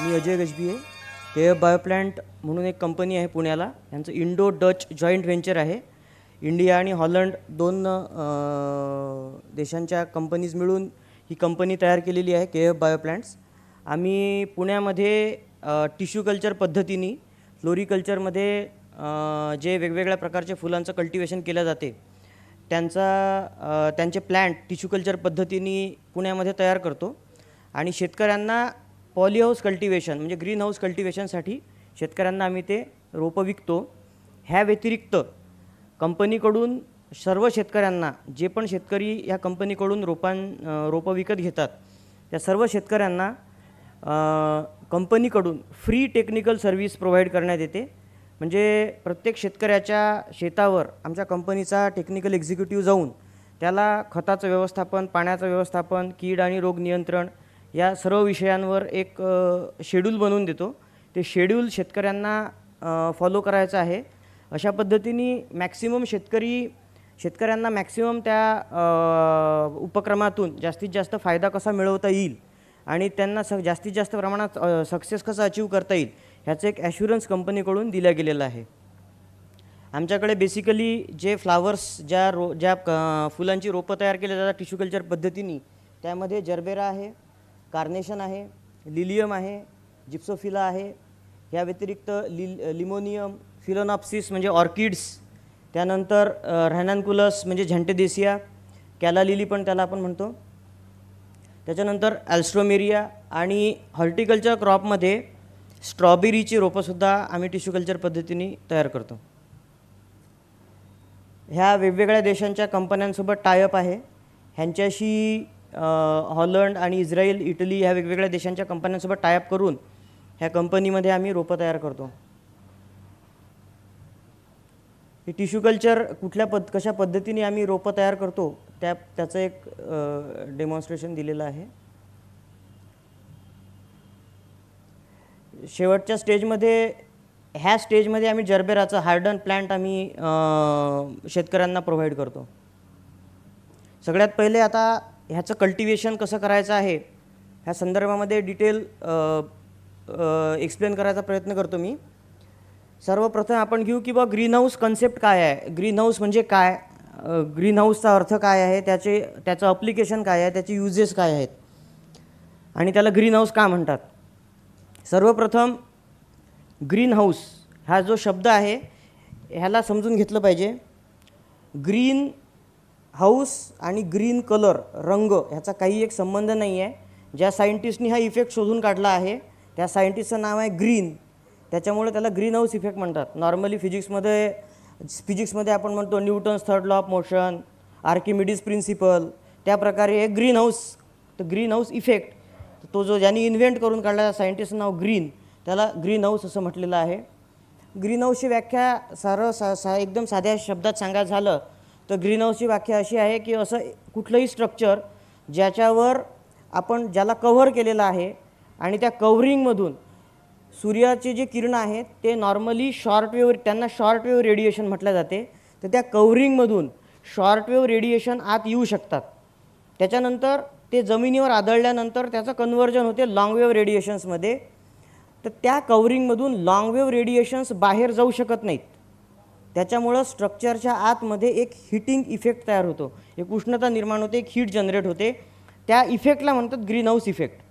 मी अजय गजबी आहे. केएफ बायोप्लांट म्हणून एक कंपनी आहे पुण्याला. यांचं इंडो डच जॉईंट व्हेंचर आहे. इंडिया आणि हॉलंड दोन देशांच्या कंपनीज मिळून ही कंपनी तयार केलेली आहे केएफ बायोप्लांट्स. आम्ही पुण्यामध्ये टिश्यू कल्चर पद्धतीने फ्लोरिकल्चरमध्ये जे वेगवेगळ्या प्रकारचे फुलांचं कल्टिवेशन केलं जाते त्यांचे प्लॅन्ट टिश्यू कल्चर पद्धतीने पुण्यामध्ये तयार करतो आणि शेतकऱ्यांना पॉलीहाऊस कल्टिवेशन म्हणजे ग्रीन हाऊस कल्टिवेशनसाठी शेतकऱ्यांना आम्ही ते रोपं विकतो. ह्या व्यतिरिक्त कंपनीकडून सर्व शेतकऱ्यांना जे पण शेतकरी ह्या कंपनीकडून रोपं विकत घेतात त्या सर्व शेतकऱ्यांना कंपनीकडून फ्री टेक्निकल सर्व्हिस प्रोव्हाइड करण्यात येते. म्हणजे प्रत्येक शेतकऱ्याच्या शेतावर आमच्या कंपनीचा टेक्निकल एक्झिक्युटिव्ह जाऊन त्याला खताचं व्यवस्थापन, पाण्याचं व्यवस्थापन, कीड आणि रोग नियंत्रण या सर्व विषयांवर एक शेड्यूल बनवून देतो. ते शेड्यूल शेतकऱ्यांना फॉलो करायचं आहे. अशा पद्धतीने शेतकऱ्यांना मॅक्सिमम त्या उपक्रमातून जास्तीत जास्त फायदा कसा मिळवता येईल आणि त्यांना जास्तीत जास्त प्रमाणात सक्सेस कसा अचीव करता येईल ह्याचं एक ॲश्युरन्स कंपनीकडून दिल्या गेलेलं आहे. आमच्याकडे बेसिकली जे फ्लावर्स ज्या फुलांची रोपं तयार केली जातात टिश्यू कल्चर पद्धतीने त्यामध्ये जर्बेरा आहे, कार्नेशन आहे, लिलियम आहे, जिप्सोफिला आहे. या व्यतिरिक्त लिमोनियम, फिलोनॉप्सिस म्हणजे ऑर्किड्स, त्यानंतर रॅनॅन्कुलस म्हणजे झॅन्टेदेसिया, कॅला लिली पण त्याला आपण म्हणतो, त्याच्यानंतर ॲल्स्ट्रोमेरिया आणि हॉर्टिकल्चर क्रॉपमध्ये स्ट्रॉबेरीची रोपंसुद्धा आम्ही टिश्यू कल्चर पद्धतीने तयार करतो. ह्या वेगवेगळ्या देशांच्या कंपन्यांसोबत टायअप आहे. ह्यांच्याशी हॉलंड आणि इस्रायल, इटली ह्या वेगवेगळ्या देशांच्या कंपन्यांसोबत टायअप करून ह्या कंपनीमध्ये आम्ही रोपं तयार करतो. ही टिश्यू कल्चर कशा पद्धतीने आम्ही रोपं तयार करतो त्याचं एक डेमॉन्स्ट्रेशन दिलेलं आहे. शेवटच्या ह्या स्टेजमध्ये आम्ही जर्बेराचं हार्डन प्लॅन्ट आम्ही शेतकऱ्यांना प्रोव्हाइड करतो. सगळ्यात पहिले आता ह्याचं कल्टिवेशन कसं करायचं आहे ह्या संदर्भामध्ये डिटेल एक्सप्लेन करायचा प्रयत्न करतो मी. सर्वप्रथम आपण घेऊ की ग्रीन हाऊस कन्सेप्ट काय आहे, ग्रीन हाऊस म्हणजे काय, ग्रीन हाऊसचा अर्थ काय आहे, त्याचं अप्लिकेशन काय आहे, त्याचे युजेस काय आहेत आणि त्याला ग्रीन हाऊस का म्हणतात. सर्वप्रथम ग्रीन हाऊस हा जो शब्द आहे ह्याला समजून घेतलं पाहिजे. ग्रीन हाऊस आणि ग्रीन कलर रंग ह्याचा काही एक संबंध नाही आहे. ज्या सायंटिस्टनी हा इफेक्ट शोधून काढला आहे त्या सायंटिस्टचं नाव आहे ग्रीन, त्याच्यामुळे त्याला ग्रीन हाऊस इफेक्ट म्हणतात. नॉर्मली फिजिक्समध्ये आपण म्हणतो Newton's third law of motion, Archimedes principle, त्या प्रकारे एक ग्रीन हाऊस इफेक्ट तो ज्यांनी इन्व्हेंट करून काढला सायंटिस्टचं नाव ग्रीन, त्याला ग्रीन हाऊस असं म्हटलेलं आहे. ग्रीन हाऊसची व्याख्या एकदम साध्या शब्दात सांगायचं झालं तर ग्रीन हाऊसची व्याख्या अशी आहे की असं कुठलंही स्ट्रक्चर ज्याला कव्हर केलेलं आहे आणि त्या कव्हरिंगमधून सूर्याचे जे किरण आहेत ते नॉर्मली त्यांना शॉर्ट वेव्ह रेडिएशन म्हटलं जाते. तर त्या कव्हरिंगमधून शॉर्ट वेव्ह रेडिएशन आत येऊ शकतात. त्याच्यानंतर ते जमिनीवर आदळल्यानंतर त्याचं कन्व्हर्जन होते लॉंग वेव्ह रेडिएशन्समध्ये. तर त्या कव्हरिंगमधून लॉंग वेव्ह रेडिएशन्स बाहेर जाऊ शकत नाहीत. त्याच्यामुळं स्ट्रक्चरच्या आतमध्ये एक हीटिंग इफेक्ट तयार होतो, एक उष्णता निर्माण होते, एक हीट जनरेट होते. त्या इफेक्टला म्हणतात ग्रीन हाऊस इफेक्ट.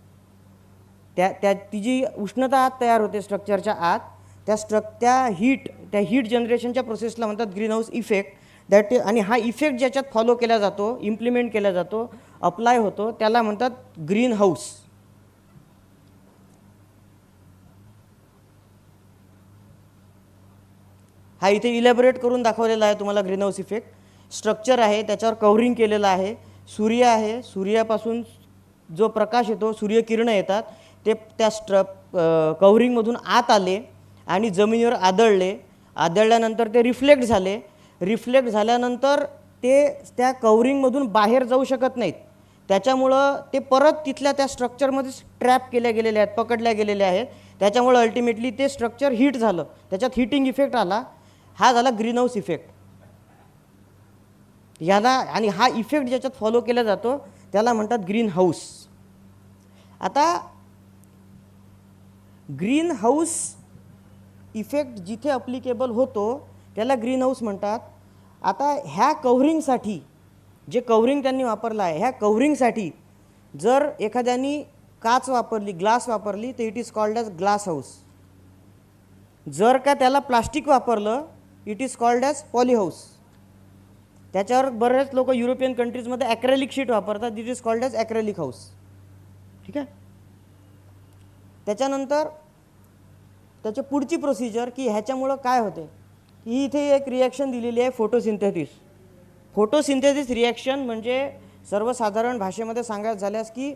ती जी उष्णता आत तयार होते स्ट्रक्चरच्या आत त्या हीट जनरेशनच्या प्रोसेसला म्हणतात ग्रीन हाऊस इफेक्ट. आणि हा इफेक्ट ज्याच्यात फॉलो केला जातो, इम्प्लिमेंट केला जातो, अप्लाय होतो, त्याला म्हणतात ग्रीन हाऊस. हा इथे इलॅबोरेट करून दाखवलेला आहे तुम्हाला ग्रीन हाऊस इफेक्ट. स्ट्रक्चर आहे त्याच्यावर कव्हरिंग केलेलं आहे, सूर्य आहे, सूर्यापासून जो प्रकाश येतो, सूर्यकिरणं येतात ते त्या कव्हरिंगमधून आत आले आणि जमिनीवर आदळल्यानंतर ते रिफ्लेक्ट झाल्यानंतर ते त्या कव्हरिंगमधून बाहेर जाऊ शकत नाहीत. त्याच्यामुळं ते परत तिथल्या त्या स्ट्रक्चरमध्ये ट्रॅप केल्या गेलेले आहेत, पकडल्या गेलेले आहेत. त्याच्यामुळं अल्टिमेटली ते स्ट्रक्चर हीट झालं, त्याच्यात हीटिंग इफेक्ट आला. हा झाला ग्रीन हाऊस इफेक्ट. आणि हा इफेक्ट ज्याच्यात फॉलो केला जातो त्याला म्हणतात ग्रीन हाऊस. आता ग्रीन हाऊस इफेक्ट जिथे अप्लिकेबल होतो त्याला ग्रीन हाऊस म्हणतात. आता ह्या कव्हरिंगसाठी जे कव्हरिंग त्यांनी वापरलं आहे, ह्या कव्हरिंगसाठी जर एखाद्यानी काच वापरली, ग्लास वापरली, तर it is called as glass house. जर का त्याला प्लास्टिक वापरलं, it is called as poly house. त्याच्यावर बरेच लोक युरोपियन कंट्रीजमध्ये ॲक्रेलिक शीट वापरतात, it is called as acrylic house. ठीक आहे. त्याच्यानंतर त्याची पुढची प्रोसिजर की ह्याच्यामुळं काय होते, ही इथे एक रिॲक्शन दिलेली आहे, फोटोसिंथेसिस. फोटोसिंथेसिस रिॲक्शन म्हणजे सर्वसाधारण भाषेमध्ये सांगायचं झाल्यास की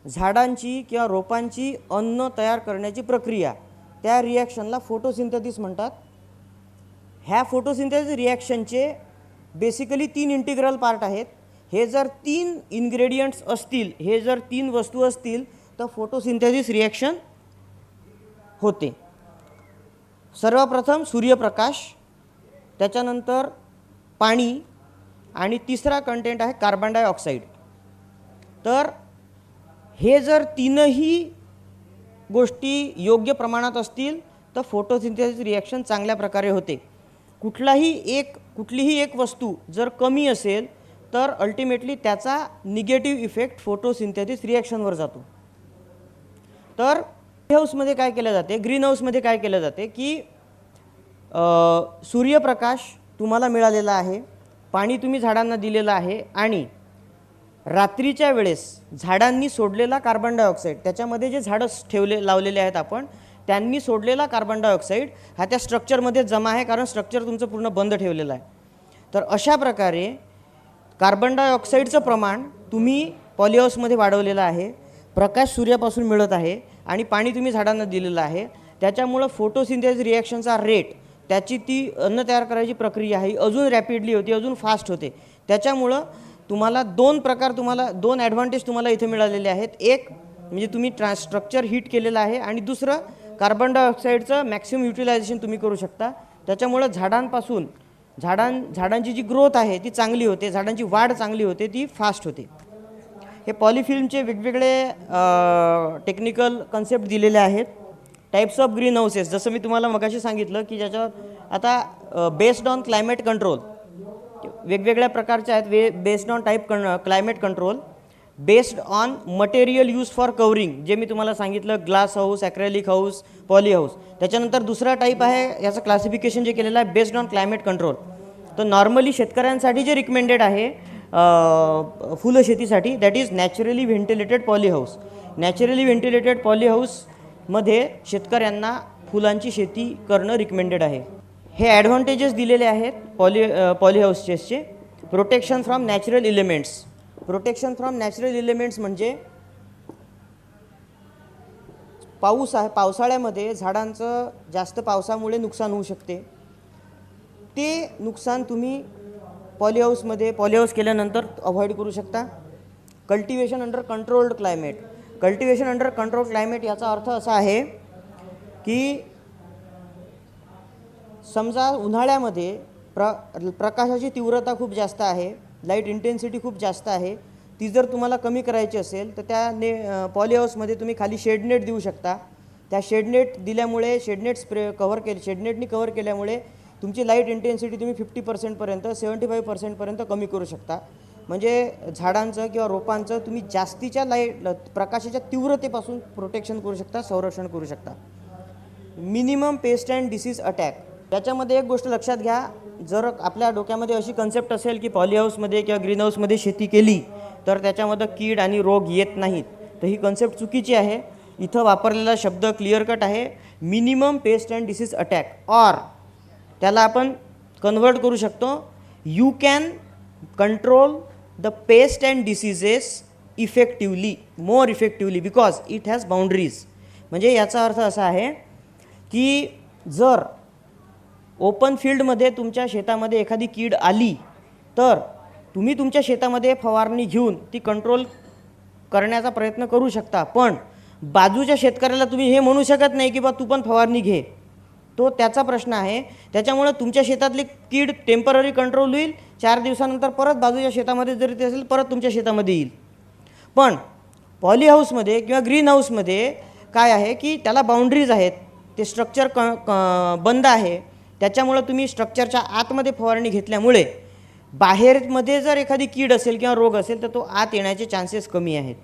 झाडांची किंवा रोपांची अन्न तयार करण्याची प्रक्रिया, त्या रिॲक्शनला फोटोसिंथेसिस म्हणतात. ह्या फोटोसिंथेसिस रिॲक्शनचे बेसिकली 3 इंटिग्रल पार्ट आहेत. हे जर 3 इन्ग्रेडियंट्स असतील, हे जर 3 वस्तू असतील तर फोटोसिंथेसिस रिॲक्शन होते. सर्वप्रथम सूर्यप्रकाश, त्याच्यानंतर पाणी आणि तिसरा कंटेंट आहे कार्बन डायऑक्साईड. तर हे जर तीनही गोष्टी योग्य प्रमाणात असतील तर फोटोसिंथेसिस रिॲक्शन चांगल्या प्रकारे होते. कुठलीही एक वस्तू जर कमी असेल तर अल्टिमेटली त्याचा निगेटिव्ह इफेक्ट फोटोसिंथेसिस रिॲक्शनवर जातो. तर हाऊसमध्ये काय केलं जाते, ग्रीन हाऊसमध्ये काय केलं जाते की सूर्यप्रकाश तुम्हाला मिळालेला आहे, पाणी तुम्ही झाडांना दिलेलं आहे आणि रात्रीच्या वेळेस झाडांनी सोडलेला कार्बन डायऑक्साईड, त्याच्यामध्ये जे झाडं लावलेले आहेत आपण, त्यांनी सोडलेला कार्बन डायऑक्साईड हा त्या स्ट्रक्चरमध्ये जमा आहे, कारण स्ट्रक्चर तुमचं पूर्ण बंद ठेवलेलं आहे. तर अशा प्रकारे कार्बन डायऑक्साईडचं प्रमाण तुम्ही पॉलीहाऊसमध्ये वाढवलेलं आहे, प्रकाश सूर्यापासून मिळत आहे आणि पाणी तुम्ही झाडांना दिलेलं आहे. त्याच्यामुळं फोटोसिंथेसिस रिॲक्शनचा रेट, त्याची ती अन्न तयार करायची प्रक्रिया आहे अजून रॅपिडली होती, अजून फास्ट होते. त्याच्यामुळं तुम्हाला दोन ॲडव्हान्टेज तुम्हाला इथे मिळालेले आहेत. एक म्हणजे तुम्ही स्ट्रक्चर हीट केलेलं आहे आणि दुसरं कार्बन डायऑक्साईडचं मॅक्सिमम युटिलायझेशन तुम्ही करू शकता. त्याच्यामुळं झाडांची जी ग्रोथ आहे ती चांगली होते, झाडांची वाढ चांगली होते, ती फास्ट होते. हे पॉलीफिल्मचे वेगवेगळे टेक्निकल कन्सेप्ट दिलेले आहेत. टाईप्स ऑफ ग्रीन हाऊसेस, जसं मी तुम्हाला मगाशी सांगितलं की ज्याच्यावर आता बेस्ड ऑन क्लायमेट कंट्रोल वेगवेगळ्या प्रकारचे आहेत. Based on climate control, based on material use for covering, जे मी तुम्हाला सांगितलं glass house, acrylic house, poly house. त्याच्यानंतर दुसरा टाईप आहे, याचं क्लासिफिकेशन जे केलेलं आहे बेस्ड ऑन क्लायमेट कंट्रोल. तर नॉर्मली शेतकऱ्यांसाठी जे रिकमेंडेड आहे फुलं शेतीसाठी, that is naturally ventilated poly house. Naturally ventilated poly हाऊसमध्ये शेतकऱ्यांना फुलांची शेती करणं रिकमेंडेड आहे. हे ॲडव्हान्टेजेस दिलेले आहेत पॉली हाऊसेसचे. Protection from natural elements. Protection from natural elements म्हणजे पाऊस आहे, पावसाळ्यामध्ये झाडांचं जास्त पावसामुळे नुकसान होऊ शकते. ते नुकसान तुम्ही पॉली हाऊस केल्यानंतर अवॉइड करू शकता. Cultivation under controlled climate. Cultivation under controlled climate याचा अर्थ असा आहे की समजा उन्हाळ्यामध्ये प्रकाशाची तीव्रता खूप जास्त आहे, लाईट इंटेन्सिटी खूप जास्त आहे, ती जर तुम्हाला कमी करायची असेल तर त्या पॉली हाऊसमध्ये तुम्ही खाली शेडनेट देऊ शकता. त्या शेडनेट दिल्यामुळे शेडनेटनी कव्हर केल्यामुळे तुमची लाईट इंटेन्सिटी तुम्ही 50% 75% कमी करू शकता. म्हणजे झाडांचं किंवा रोपांचं तुम्ही जास्तीच्या प्रकाशाच्या तीव्रतेपासून प्रोटेक्शन करू शकता, संरक्षण करू शकता. Minimum paste and disease attack. त्याच्यामध्ये एक गोष्ट लक्षात घ्या, जर आपल्या डोक्यामध्ये अशी कन्सेप्ट असेल की पॉली हाऊसमध्ये किंवा ग्रीन हाऊसमध्ये शेती केली तर त्याच्यामध्ये कीड आणि रोग येत नाहीत, तर ही कन्सेप्ट चुकीची आहे. इथं वापरलेला शब्द क्लिअर कट आहे, minimum paste and disease attack. Or त्याला आपण कन्वर्ट करू शकतो, you can control the paste and diseases more effectively because it has boundaries. म्हणजे याचा अर्थ असा आहे की जर ओपन फील्डमध्ये तुमच्या शेतामध्ये एखादी कीड आली तर तुम्ही तुमच्या शेतामध्ये फवारणी घेऊन ती कंट्रोल करण्याचा प्रयत्न करू शकता, पण बाजूच्या शेतकऱ्याला तुम्ही हे म्हणू शकत नाही की बा तू पण फवारणी घे, तो त्याचा प्रश्न आहे. त्याच्यामुळे तुमच्या शेतातली कीड टेम्पररी कंट्रोल होईल, 4 दिवसानंतर परत बाजूच्या शेतामध्ये जरी ते असेल परत तुमच्या शेतामध्ये येईल. पण पॉली हाऊसमध्ये किंवा ग्रीन हाऊसमध्ये काय आहे की त्याला बाउंड्रीज आहेत, ते स्ट्रक्चर बंद आहे, त्याच्यामुळं तुम्ही स्ट्रक्चरच्या आतमध्ये फवारणी घेतल्यामुळे बाहेरमध्ये जर एखादी कीड असेल किंवा रोग असेल तर तो आत येण्याचे चान्सेस कमी आहेत,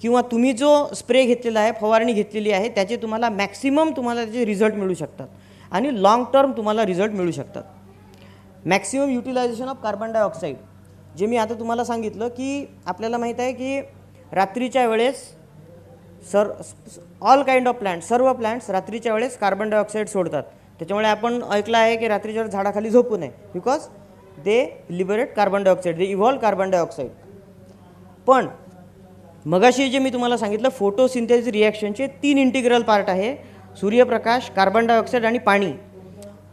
किंवा तुम्ही जो स्प्रे घेतलेला आहे, फवारणी घेतलेली आहे, त्याचे तुम्हाला मॅक्सिमम तुम्हाला त्याचे रिझल्ट मिळू शकतात आणि लाँग टर्म तुम्हाला रिझल्ट मिळू शकतात. Maximum utilisation of carbon dioxide, जे मी आता तुम्हाला सांगितलं की आपल्याला माहीत आहे की रात्रीच्या वेळेस ऑल काइंड ऑफ प्लांट, सर्व प्लांट्स रात्रीच्या वेळेस कार्बन डायऑक्साईड सोडतात. त्याच्यामुळे आपण ऐकलं आहे की रात्रीच्या वेळेस झाडाखाली झोपू नये, because they liberate carbon dioxide, they evolve carbon dioxide. पण मगाशी जे मी तुम्हाला सांगितलं फोटोसिंथेसिस रिॲक्शनचे 3 इंटिग्रल पार्ट आहे, सूर्यप्रकाश, कार्बन डायऑक्साईड आणि पाणी.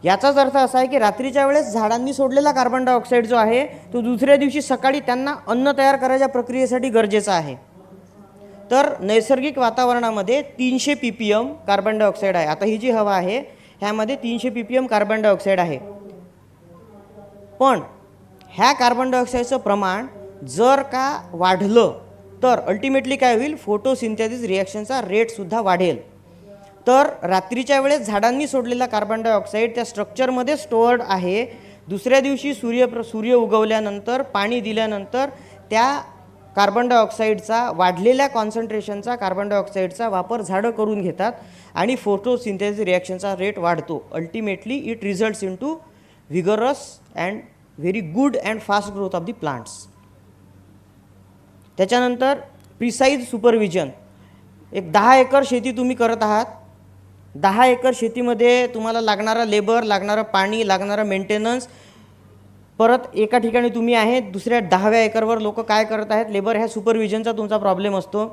याचाच अर्थ असा आहे की रात्रीच्या वेळेस झाडांनी सोडलेला कार्बन डायऑक्साईड जो आहे तो दुसऱ्या दिवशी सकाळी त्यांना अन्न तयार करायच्या प्रक्रियेसाठी गरजेचा आहे. तर नैसर्गिक वातावरणामध्ये 300 ppm कार्बन डायऑक्साईड आहे. आता ही जी हवा आहे ह्यामध्ये 300 ppm कार्बन डायऑक्साईड आहे. पण ह्या कार्बन डायऑक्साईडचं प्रमाण जर का वाढलं तर अल्टिमेटली काय होईल, फोटोसिंथेसिस रिॲक्शनचा रेटसुद्धा वाढेल. तर रात्रीच्या वेळेस झाडांनी सोडलेला कार्बन डायऑक्साईड त्या स्ट्रक्चरमध्ये स्टोअर्ड आहे. दुसऱ्या दिवशी सूर्य उगवल्यानंतर, पाणी दिल्यानंतर त्या कार्बन डायऑक्साईडचा, वाढलेल्या कॉन्सन्ट्रेशनचा कार्बन डायऑक्साईडचा वापर झाडं करून घेतात आणि फोटोसिंथेसिस रिॲक्शनचा रेट वाढतो. Ultimately it results in to vigorous and very good and fast growth of the plants. त्याच्यानंतर प्रिसाईज सुपरविजन. एक 10 एकर शेती तुम्ही करत आहात. 10 एकर शेतीमध्ये तुम्हाला लागणारा लेबर, लागणारं पाणी, लागणारं मेंटेनन्स, परत एका ठिकाणी तुम्ही आहे, दुसऱ्या 10व्या एकरवर लोक काय करत आहेत, लेबर, ह्या सुपरविजनचा तुमचा प्रॉब्लेम असतो.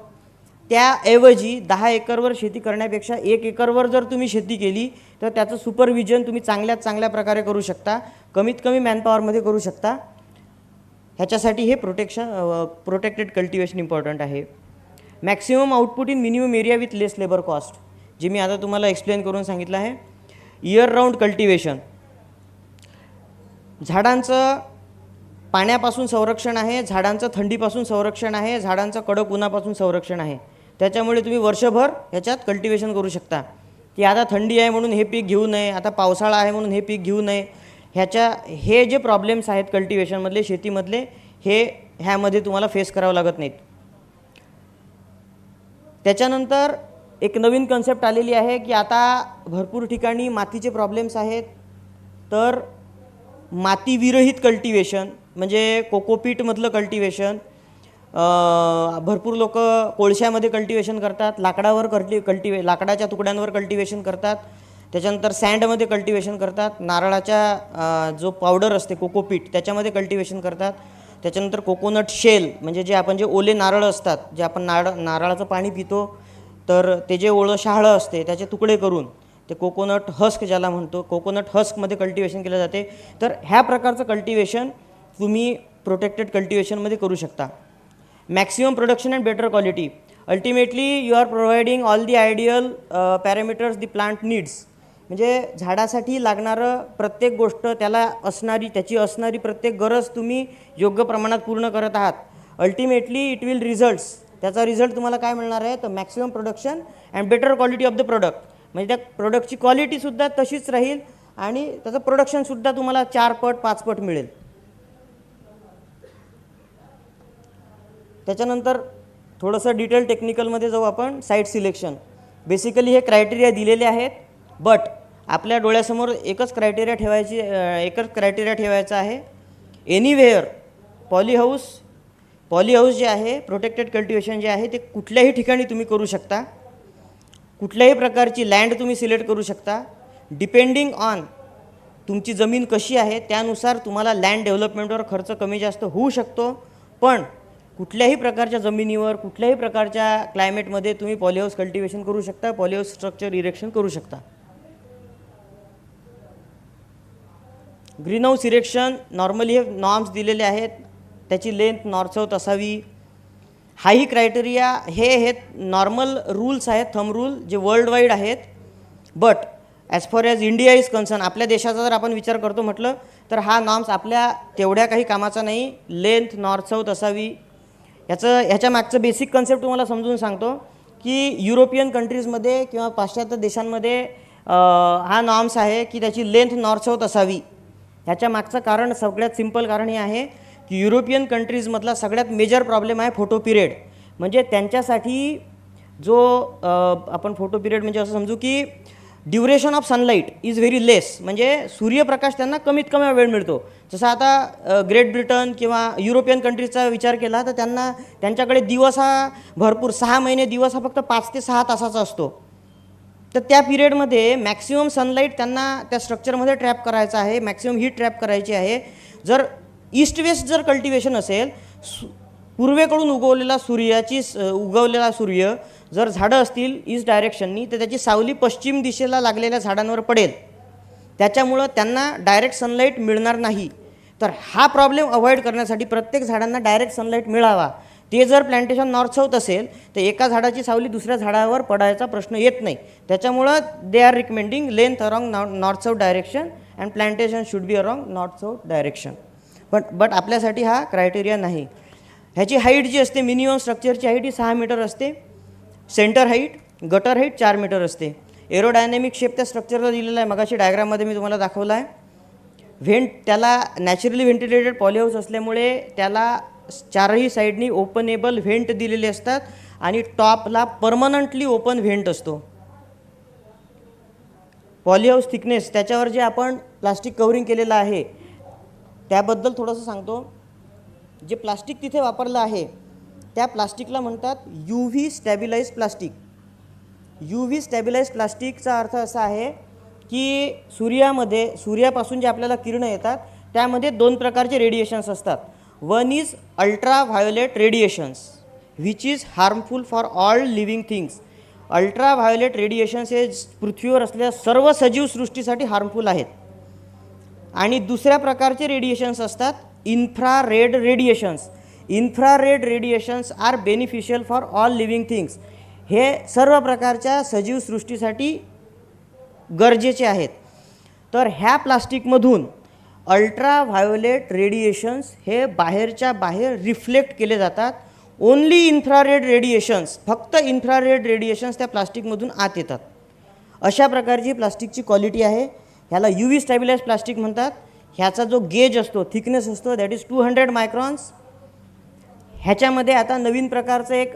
त्याऐवजी 10 एकरवर शेती करण्यापेक्षा 1 एकरवर जर तुम्ही शेती केली तर त्याचं सुपरविजन तुम्ही चांगल्यात चांगल्या प्रकारे करू शकता, कमीत कमी मॅनपॉवरमध्ये करू शकता. ह्याच्यासाठी हे प्रोटेक्टेड कल्टिवेशन इम्पॉर्टंट आहे. Maximum output in minimum area with less labour cost, जे मी आता तुम्हाला एक्सप्लेन करून सांगितलं आहे. इयर राऊंड कल्टिवेशन, झाडांचं पाण्यापासून संरक्षण आहे, झाडांचं थंडीपासून संरक्षण आहे, झाडांचं कडक उन्हापासून संरक्षण आहे. त्याच्यामुळे तुम्ही वर्षभर ह्याच्यात कल्टिवेशन करू शकता. की आता थंडी आहे म्हणून हे पीक घेऊ नये, आता पावसाळा आहे म्हणून हे पीक घेऊ नये. हे जे प्रॉब्लेम्स आहेत कल्टिवेशनमधले, शेतीमधले, ह्यामध्ये तुम्हाला फेस करावं लागत नाहीत. त्याच्यानंतर एक नवीन कन्सेप्ट आलेली आहे की आता भरपूर ठिकाणी मातीचे प्रॉब्लेम्स आहेत. तर मातीविरहित कल्टिवेशन म्हणजे कोकोपीटमधलं कल्टिवेशन, भरपूर लोक कोळशामध्ये कल्टिवेशन करतात, लाकडावर लाकडाच्या तुकड्यांवर कल्टिवेशन करतात. त्याच्यानंतर सँडमध्ये कल्टिवेशन करतात, नारळाच्या जो पावडर असते कोकोपीट त्याच्यामध्ये कल्टिवेशन करतात. त्याच्यानंतर कोकोनट शेल म्हणजे जे ओले नारळ असतात, जे आपण नारळाचं पाणी पितो तर ते जे ओलं शहाळं असते त्याचे तुकडे करून ते कोकोनट हस्क ज्याला म्हणतो, कोकोनट हस्कमध्ये कल्टिवेशन केलं जाते. तर ह्या प्रकारचं कल्टिवेशन तुम्ही प्रोटेक्टेड कल्टिवेशनमध्ये करू शकता. Maximum production and better quality, ultimately you are providing all the ideal parameters the plant needs. म्हणजे झाडासाठी लागणारं प्रत्येक गोष्ट, त्याची असणारी प्रत्येक गरज तुम्ही योग्य प्रमाणात पूर्ण करत आहात. अल्टिमेटली इट विल रिझल्ट्स, त्याचा रिझल्ट तुम्हाला काय मिळणार आहे तर maximum production and better quality of the product. म्हणजे त्या प्रोडक्टची क्वालिटीसुद्धा तशीच राहील आणि त्याचं प्रोडक्शनसुद्धा तुम्हाला 4 पट 5 पट मिळेल. त्याच्यानंतर थोडंसं डिटेल टेक्निकलमध्ये जाऊ आपण. साईट सिलेक्शन, बेसिकली हे क्रायटेरिया दिलेले आहेत, बट आपल्या डोळ्यासमोर एकच क्रायटेरिया ठेवायचा आहे. एनिवेअर पॉलीहाऊस जे आहे, प्रोटेक्टेड कल्टिवेशन जे आहे, ते कुठल्याही ठिकाणी तुम्ही करू शकता. कुठल्याही प्रकारची लँड तुम्ही सिलेक्ट करू शकता. डिपेंडिंग ऑन तुमची जमीन कशी आहे त्यानुसार तुम्हाला लँड डेव्हलपमेंटवर खर्च कमी जास्त होऊ शकतो. पण कुठल्याही प्रकारच्या जमिनीवर, कुठल्याही प्रकारच्या क्लायमेटमध्ये तुम्ही पॉलीहाऊस कल्टिवेशन करू शकता, पॉलीहाऊस स्ट्रक्चर इरेक्शन करू शकता. ग्रीन हाऊस इरेक्शन नॉर्मली हे नॉर्म्स दिलेले आहेत, त्याची लेंथ नॉर्थ साऊथ असावी. हाही क्रायटेरिया हे नॉर्मल रूल्स आहेत, थंब रूल जे वर्ल्ड वाईड आहेत. But as far as India is concern, आपल्या देशाचा जर आपण विचार करतो म्हटलं तर हा नॉर्म्स आपल्या तेवढ्या काही कामाचा नाही. लेंथ नॉर्थ साऊथ असावी. ह्याच्या मागचं बेसिक कन्सेप्ट तुम्हाला समजून सांगतो की युरोपियन कंट्रीजमध्ये किंवा पाश्चात्य देशांमध्ये हा नॉर्म्स आहे की त्याची लेंथ नॉर्थ साऊथ असावी. ह्याच्या मागचं कारण सगळ्यात सिंपल कारण हे आहे की युरोपियन कंट्रीजमधला सगळ्यात मेजर प्रॉब्लेम आहे फोटो पिरियड. म्हणजे त्यांच्यासाठी जो आपण फोटो पिरियड म्हणजे असं समजू की duration of sunlight is very less. म्हणजे सूर्यप्रकाश त्यांना कमीत कमी वेळ मिळतो. जसं आता ग्रेट ब्रिटन किंवा युरोपियन कंट्रीजचा विचार केला तर त्यांच्याकडे दिवस हा भरपूर 6 महिने दिवस हा फक्त 5 ते 6 तासाचा असतो. तर त्या पिरियडमध्ये मॅक्सिमम सनलाईट त्यांना त्या स्ट्रक्चरमध्ये ट्रॅप करायचं आहे, मॅक्सिमम हीट ट्रॅप करायची आहे. जर ईस्ट वेस्ट जर कल्टिवेशन असेल, पूर्वेकडून उगवलेला सूर्य जर झाडं असतील ईस्ट डायरेक्शननी तर त्याची सावली पश्चिम दिशेला लागलेल्या झाडांवर पडेल. त्याच्यामुळं त्यांना डायरेक्ट सनलाईट मिळणार नाही. तर हा प्रॉब्लेम अवॉइड करण्यासाठी प्रत्येक झाडांना डायरेक्ट सनलाईट मिळावा. ते जर प्लांटेशन नॉर्थ साऊथ असेल तर एका झाडाची सावली दुसऱ्या झाडावर पडायचा प्रश्न येत नाही. त्याच्यामुळं they are recommending length around north south direction and plantation should be around north south direction. But आपल्यासाठी हा क्रायटेरिया नाही. ह्याची हाईट जी असते मिनिमम स्ट्रक्चरची हाईट ही 6 मीटर असते. Centre height gutter height 4 metre असते. एरोडायनॅमिक शेप त्या स्ट्रक्चरला दिलेला आहे. मगाशी डायग्राममध्ये मी तुम्हाला दाखवला आहे. त्याला नॅचरली व्हेंटिलेटेड पॉलीहाऊस असल्यामुळे त्याला चारही साईडनी ओपनेबल व्हेंट दिलेले असतात आणि टॉपला परमनंटली ओपन व्हेंट असतो. पॉलीहाऊस थिकनेस त्याच्यावर जे आपण प्लास्टिक कव्हरिंग केलेलं आहे त्याबद्दल थोडंसं सांगतो. जे प्लास्टिक तिथे वापरलं आहे त्या प्लास्टिकला म्हणतात UV स्टॅबिलाइज प्लास्टिक. UV स्टॅबिलाइज प्लास्टिकचा अर्थ असा आहे की सूर्यापासून जे आपल्याला किरणं येतात त्यामध्ये 2 प्रकारचे रेडिएशन्स असतात. One is ultra violet radiations which is harmful for all living things. Ultra violet radiations हे पृथ्वीवर असलेल्या सर्व सजीव सृष्टीसाठी हार्मफुल आहेत. आणि दुसऱ्या प्रकारचे रेडिएशन्स असतात infrared radiations. Infrared radiations are beneficial for all living things. हे सर्व प्रकारच्या सजीव सृष्टीसाठी गरजेचे आहेत. तर ह्या प्लास्टिकमधून अल्ट्रा व्हायोलेट रेडिएशन्स हे बाहेरच्या बाहेर रिफ्लेक्ट केले जातात. ओन्ली इन्फ्रारेड रेडिएशन्स फक्त इन्फ्रारेड रेडिएशन्स त्या प्लास्टिकमधून आत येतात. अशा प्रकारची प्लास्टिकची क्वालिटी आहे. ह्याला UV स्टॅबिलाइज प्लास्टिक म्हणतात. ह्याचा जो गेज असतो थिकनेस असतो दॅट इज 200 मायक्रॉन्स. ह्याच्यामध्ये आता नवीन प्रकारचं एक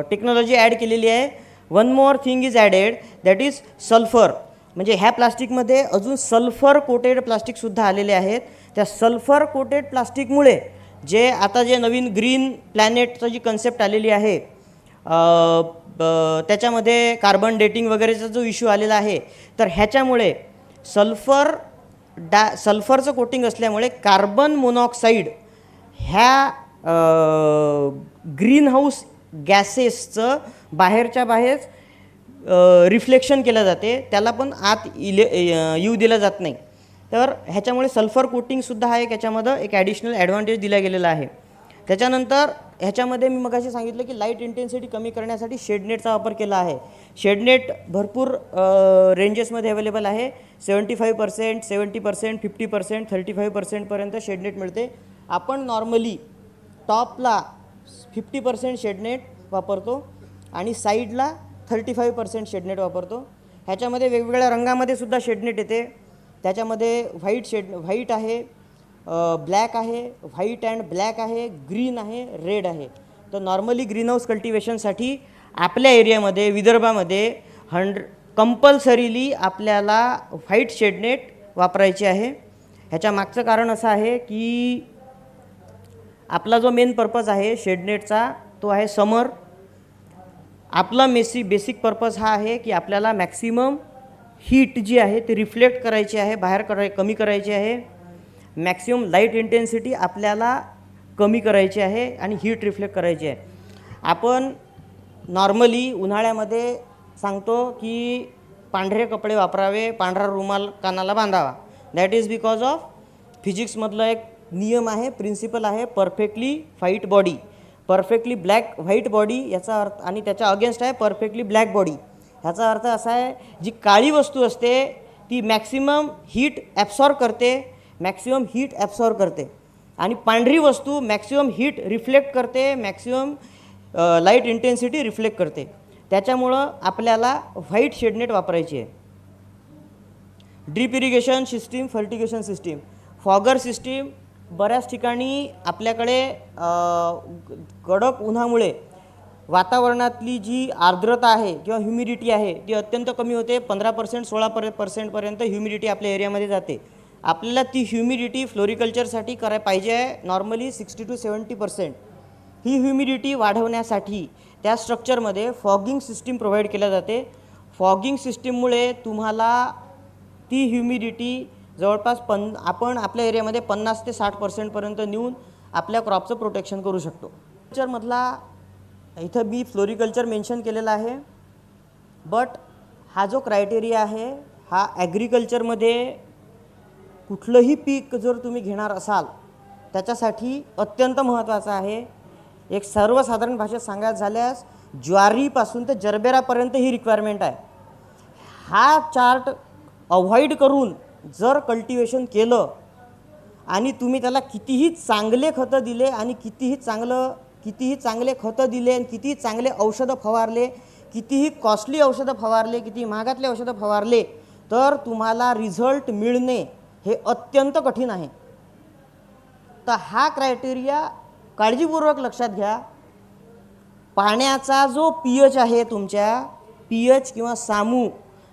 टेक्नॉलॉजी ॲड केलेली आहे. One more thing is added that is sulphur. म्हणजे ह्या प्लास्टिकमध्ये अजून सल्फर कोटेड प्लास्टिकसुद्धा आलेले आहेत. त्या सल्फर कोटेड प्लास्टिकमुळे जे नवीन ग्रीन प्लॅनेटचं जी कन्सेप्ट आलेली आहे त्याच्यामध्ये कार्बन डेटिंग वगैरेचा जो इश्यू आलेला आहे तर ह्याच्यामुळे सल्फरचं कोटिंग असल्यामुळे कार्बन मोनॉक्साईड ह्या ग्रीन हाऊस गॅसेसचं बाहेरच्या बाहेर रिफ्लेक्शन केलं जाते. त्याला पण आत येऊ दिलं जात नाही. तर ह्याच्यामुळे सल्फर कोटिंगसुद्धा हा एक ह्याच्यामध्ये एक ॲडिशनल ॲडव्हान्टेज दिला गेलेला आहे. त्याच्यानंतर ह्याच्यामध्ये मी मगाशी सांगितलं की लाईट इंटेन्सिटी कमी करण्यासाठी शेडनेटचा वापर केला आहे. शेडनेट भरपूर रेंजेसमध्ये अवेलेबल आहे. 75%, 70%, 50%, 35% शेडनेट मिळते. आपण नॉर्मली टॉपला 50% शेडनेट वापरतो आणि साईडला 35% शेडनेट वापरतो. ह्याच्यामध्ये वेगवेगळ्या रंगामध्ये सुद्धा शेडनेट येते. त्याच्यामध्ये व्हाईट आहे, ब्लॅक आहे, व्हाईट अँड ब्लॅक आहे, ग्रीन आहे, रेड आहे. तर नॉर्मली ग्रीन हाऊस कल्टिवेशनसाठी आपल्या एरियामध्ये विदर्भामध्ये कंपल्सरीली आपल्याला व्हाईट शेडनेट वापरायचे आहे. ह्याच्या मागचं कारण असं आहे की आपला जो मेन पर्पज आहे शेडनेटचा तो आहे समर. आपला बेसिक पर्पज हा आहे की आपल्याला मॅक्सिमम हीट जी आहे ती रिफ्लेक्ट करायची आहे, बाहेर कमी करायची आहे. मॅक्सिमम लाईट इंटेन्सिटी आपल्याला कमी करायची आहे आणि हीट रिफ्लेक्ट करायची आहे. आपण नॉर्मली उन्हाळ्यामध्ये सांगतो की पांढरे कपडे वापरावे, पांढरा रुमाल कानाला बांधावा. दॅट इज बिकॉज ऑफ फिजिक्समधलं एक नियम आहे, प्रिन्सिपल आहे perfectly white body, perfectly white body याचा अर्थ आणि त्याच्या अगेन्स्ट आहे परफेक्टली ब्लॅक बॉडी. ह्याचा अर्थ असा आहे जी काळी वस्तू असते ती मॅक्सिमम हीट ॲब्सॉर्ब करते आणि पांढरी वस्तू मॅक्सिमम हीट रिफ्लेक्ट करते, मॅक्सिमम लाईट इंटेन्सिटी रिफ्लेक्ट करते. त्याच्यामुळं आपल्याला व्हाईट शेडनेट वापरायची आहे. Drip irrigation system, fertigation system, fogger system बऱ्याच ठिकाणी आपल्याकडे कडक उन्हामुळे वातावरणातली जी आर्द्रता आहे किंवा ह्युमिडिटी आहे ती अत्यंत कमी होते. 15% 16% ह्युमिडिटी आपल्या एरियामध्ये जाते. आपल्याला ती ह्युमिडिटी फ्लोरिकल्चरसाठी करायला पाहिजे आहे नॉर्मली 60 to 70%. ही ह्युमिडिटी वाढवण्यासाठी त्या स्ट्रक्चरमध्ये फॉगिंग सिस्टीम प्रोव्हाइड केल्या जाते. फॉगिंग सिस्टीममुळे तुम्हाला ती ह्युमिडिटी जवळपास आपण आपल्या एरियामध्ये 50 ते 60% नेऊन आपल्या क्रॉपचं प्रोटेक्शन करू शकतो. कल्चरमधला इथं मी फ्लोरिकल्चर मेन्शन केलेला आहे, बट हा जो क्रायटेरिया आहे हा ॲग्रिकल्चरमध्ये कुठलंही पीक जर तुम्ही घेणार असाल त्याच्यासाठी अत्यंत महत्त्वाचा आहे. एक सर्वसाधारण भाषेत सांगायचं झाल्यास ज्वारीपासून ते जरबेरापर्यंत ही रिक्वायरमेंट आहे. हा चार्ट अवॉइड करून जर कल्टिवेशन केलं आणि तुम्ही त्याला कितीही चांगले खतं दिले आणि कितीही चांगले खतं दिले आणि कितीही चांगले औषधं फवारले, कितीही कॉस्टली औषधं फवारले, किती महागातले औषधं फवारले, तर तुम्हाला रिझल्ट मिळणे हे अत्यंत कठीण आहे. तर हा क्रायटेरिया काळजीपूर्वक लक्षात घ्या. पाण्याचा जो pH आहे तुमच्या pH किंवा सामू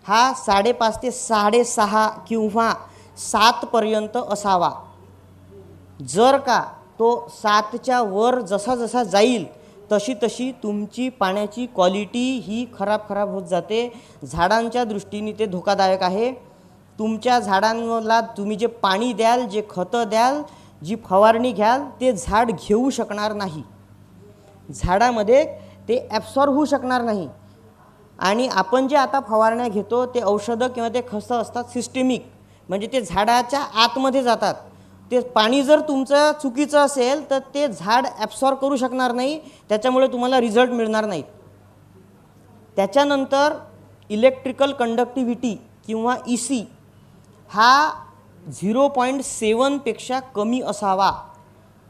हा 5.5 ते 6.5 किंवा 7पर्यंत असावा. जर का तो 7च्या वर जसा जसा जाईल तशी तशी तुमची पाण्याची क्वालिटी ही खराब होत जाते. झाडांच्या दृष्टीने ते धोकादायक आहे. तुमच्या झाडांना तुम्ही जे पाणी द्याल, जे खतं द्याल, जी फवारणी घ्याल ते झाड घेऊ शकणार नाही. झाडामध्ये ते ॲब्सॉर्ब होऊ शकणार नाही. आणि आपण जे आता फवारण्या घेतो ते औषधं किंवा ते खतं असतात सिस्टेमिक, म्हणजे ते झाडाच्या आतमध्ये जातात. ते पाणी जर तुमचं चुकीचं असेल तर ते झाड ॲब्सॉर्ब करू शकणार नाही, त्याच्यामुळे तुम्हाला रिझल्ट मिळणार नाही. त्याच्यानंतर इलेक्ट्रिकल कंडक्टिव्हिटी किंवा EC हा 0.7 पेक्षा कमी असावा.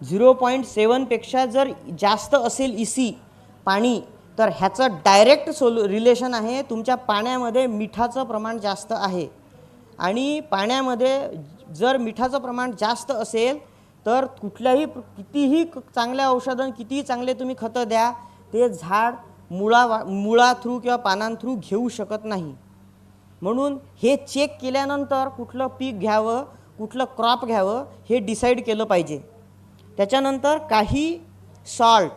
0.7 पेक्षा जर जास्त असेल EC पाणी तर ह्याचं डायरेक्ट रिलेशन आहे तुमच्या पाण्यामध्ये मिठाचं प्रमाण जास्त आहे. आणि पाण्यामध्ये जर मिठाचं प्रमाण जास्त असेल तर कितीही चांगल्या औषधं, कितीही चांगले तुम्ही खतं द्या, ते झाड मुळा थ्रू किंवा पानांथ्रू घेऊ शकत नाही. म्हणून हे चेक केल्यानंतर कुठलं पीक घ्यावं, कुठलं क्रॉप घ्यावं हे डिसाईड केलं पाहिजे. त्याच्यानंतर काही सॉल्ट,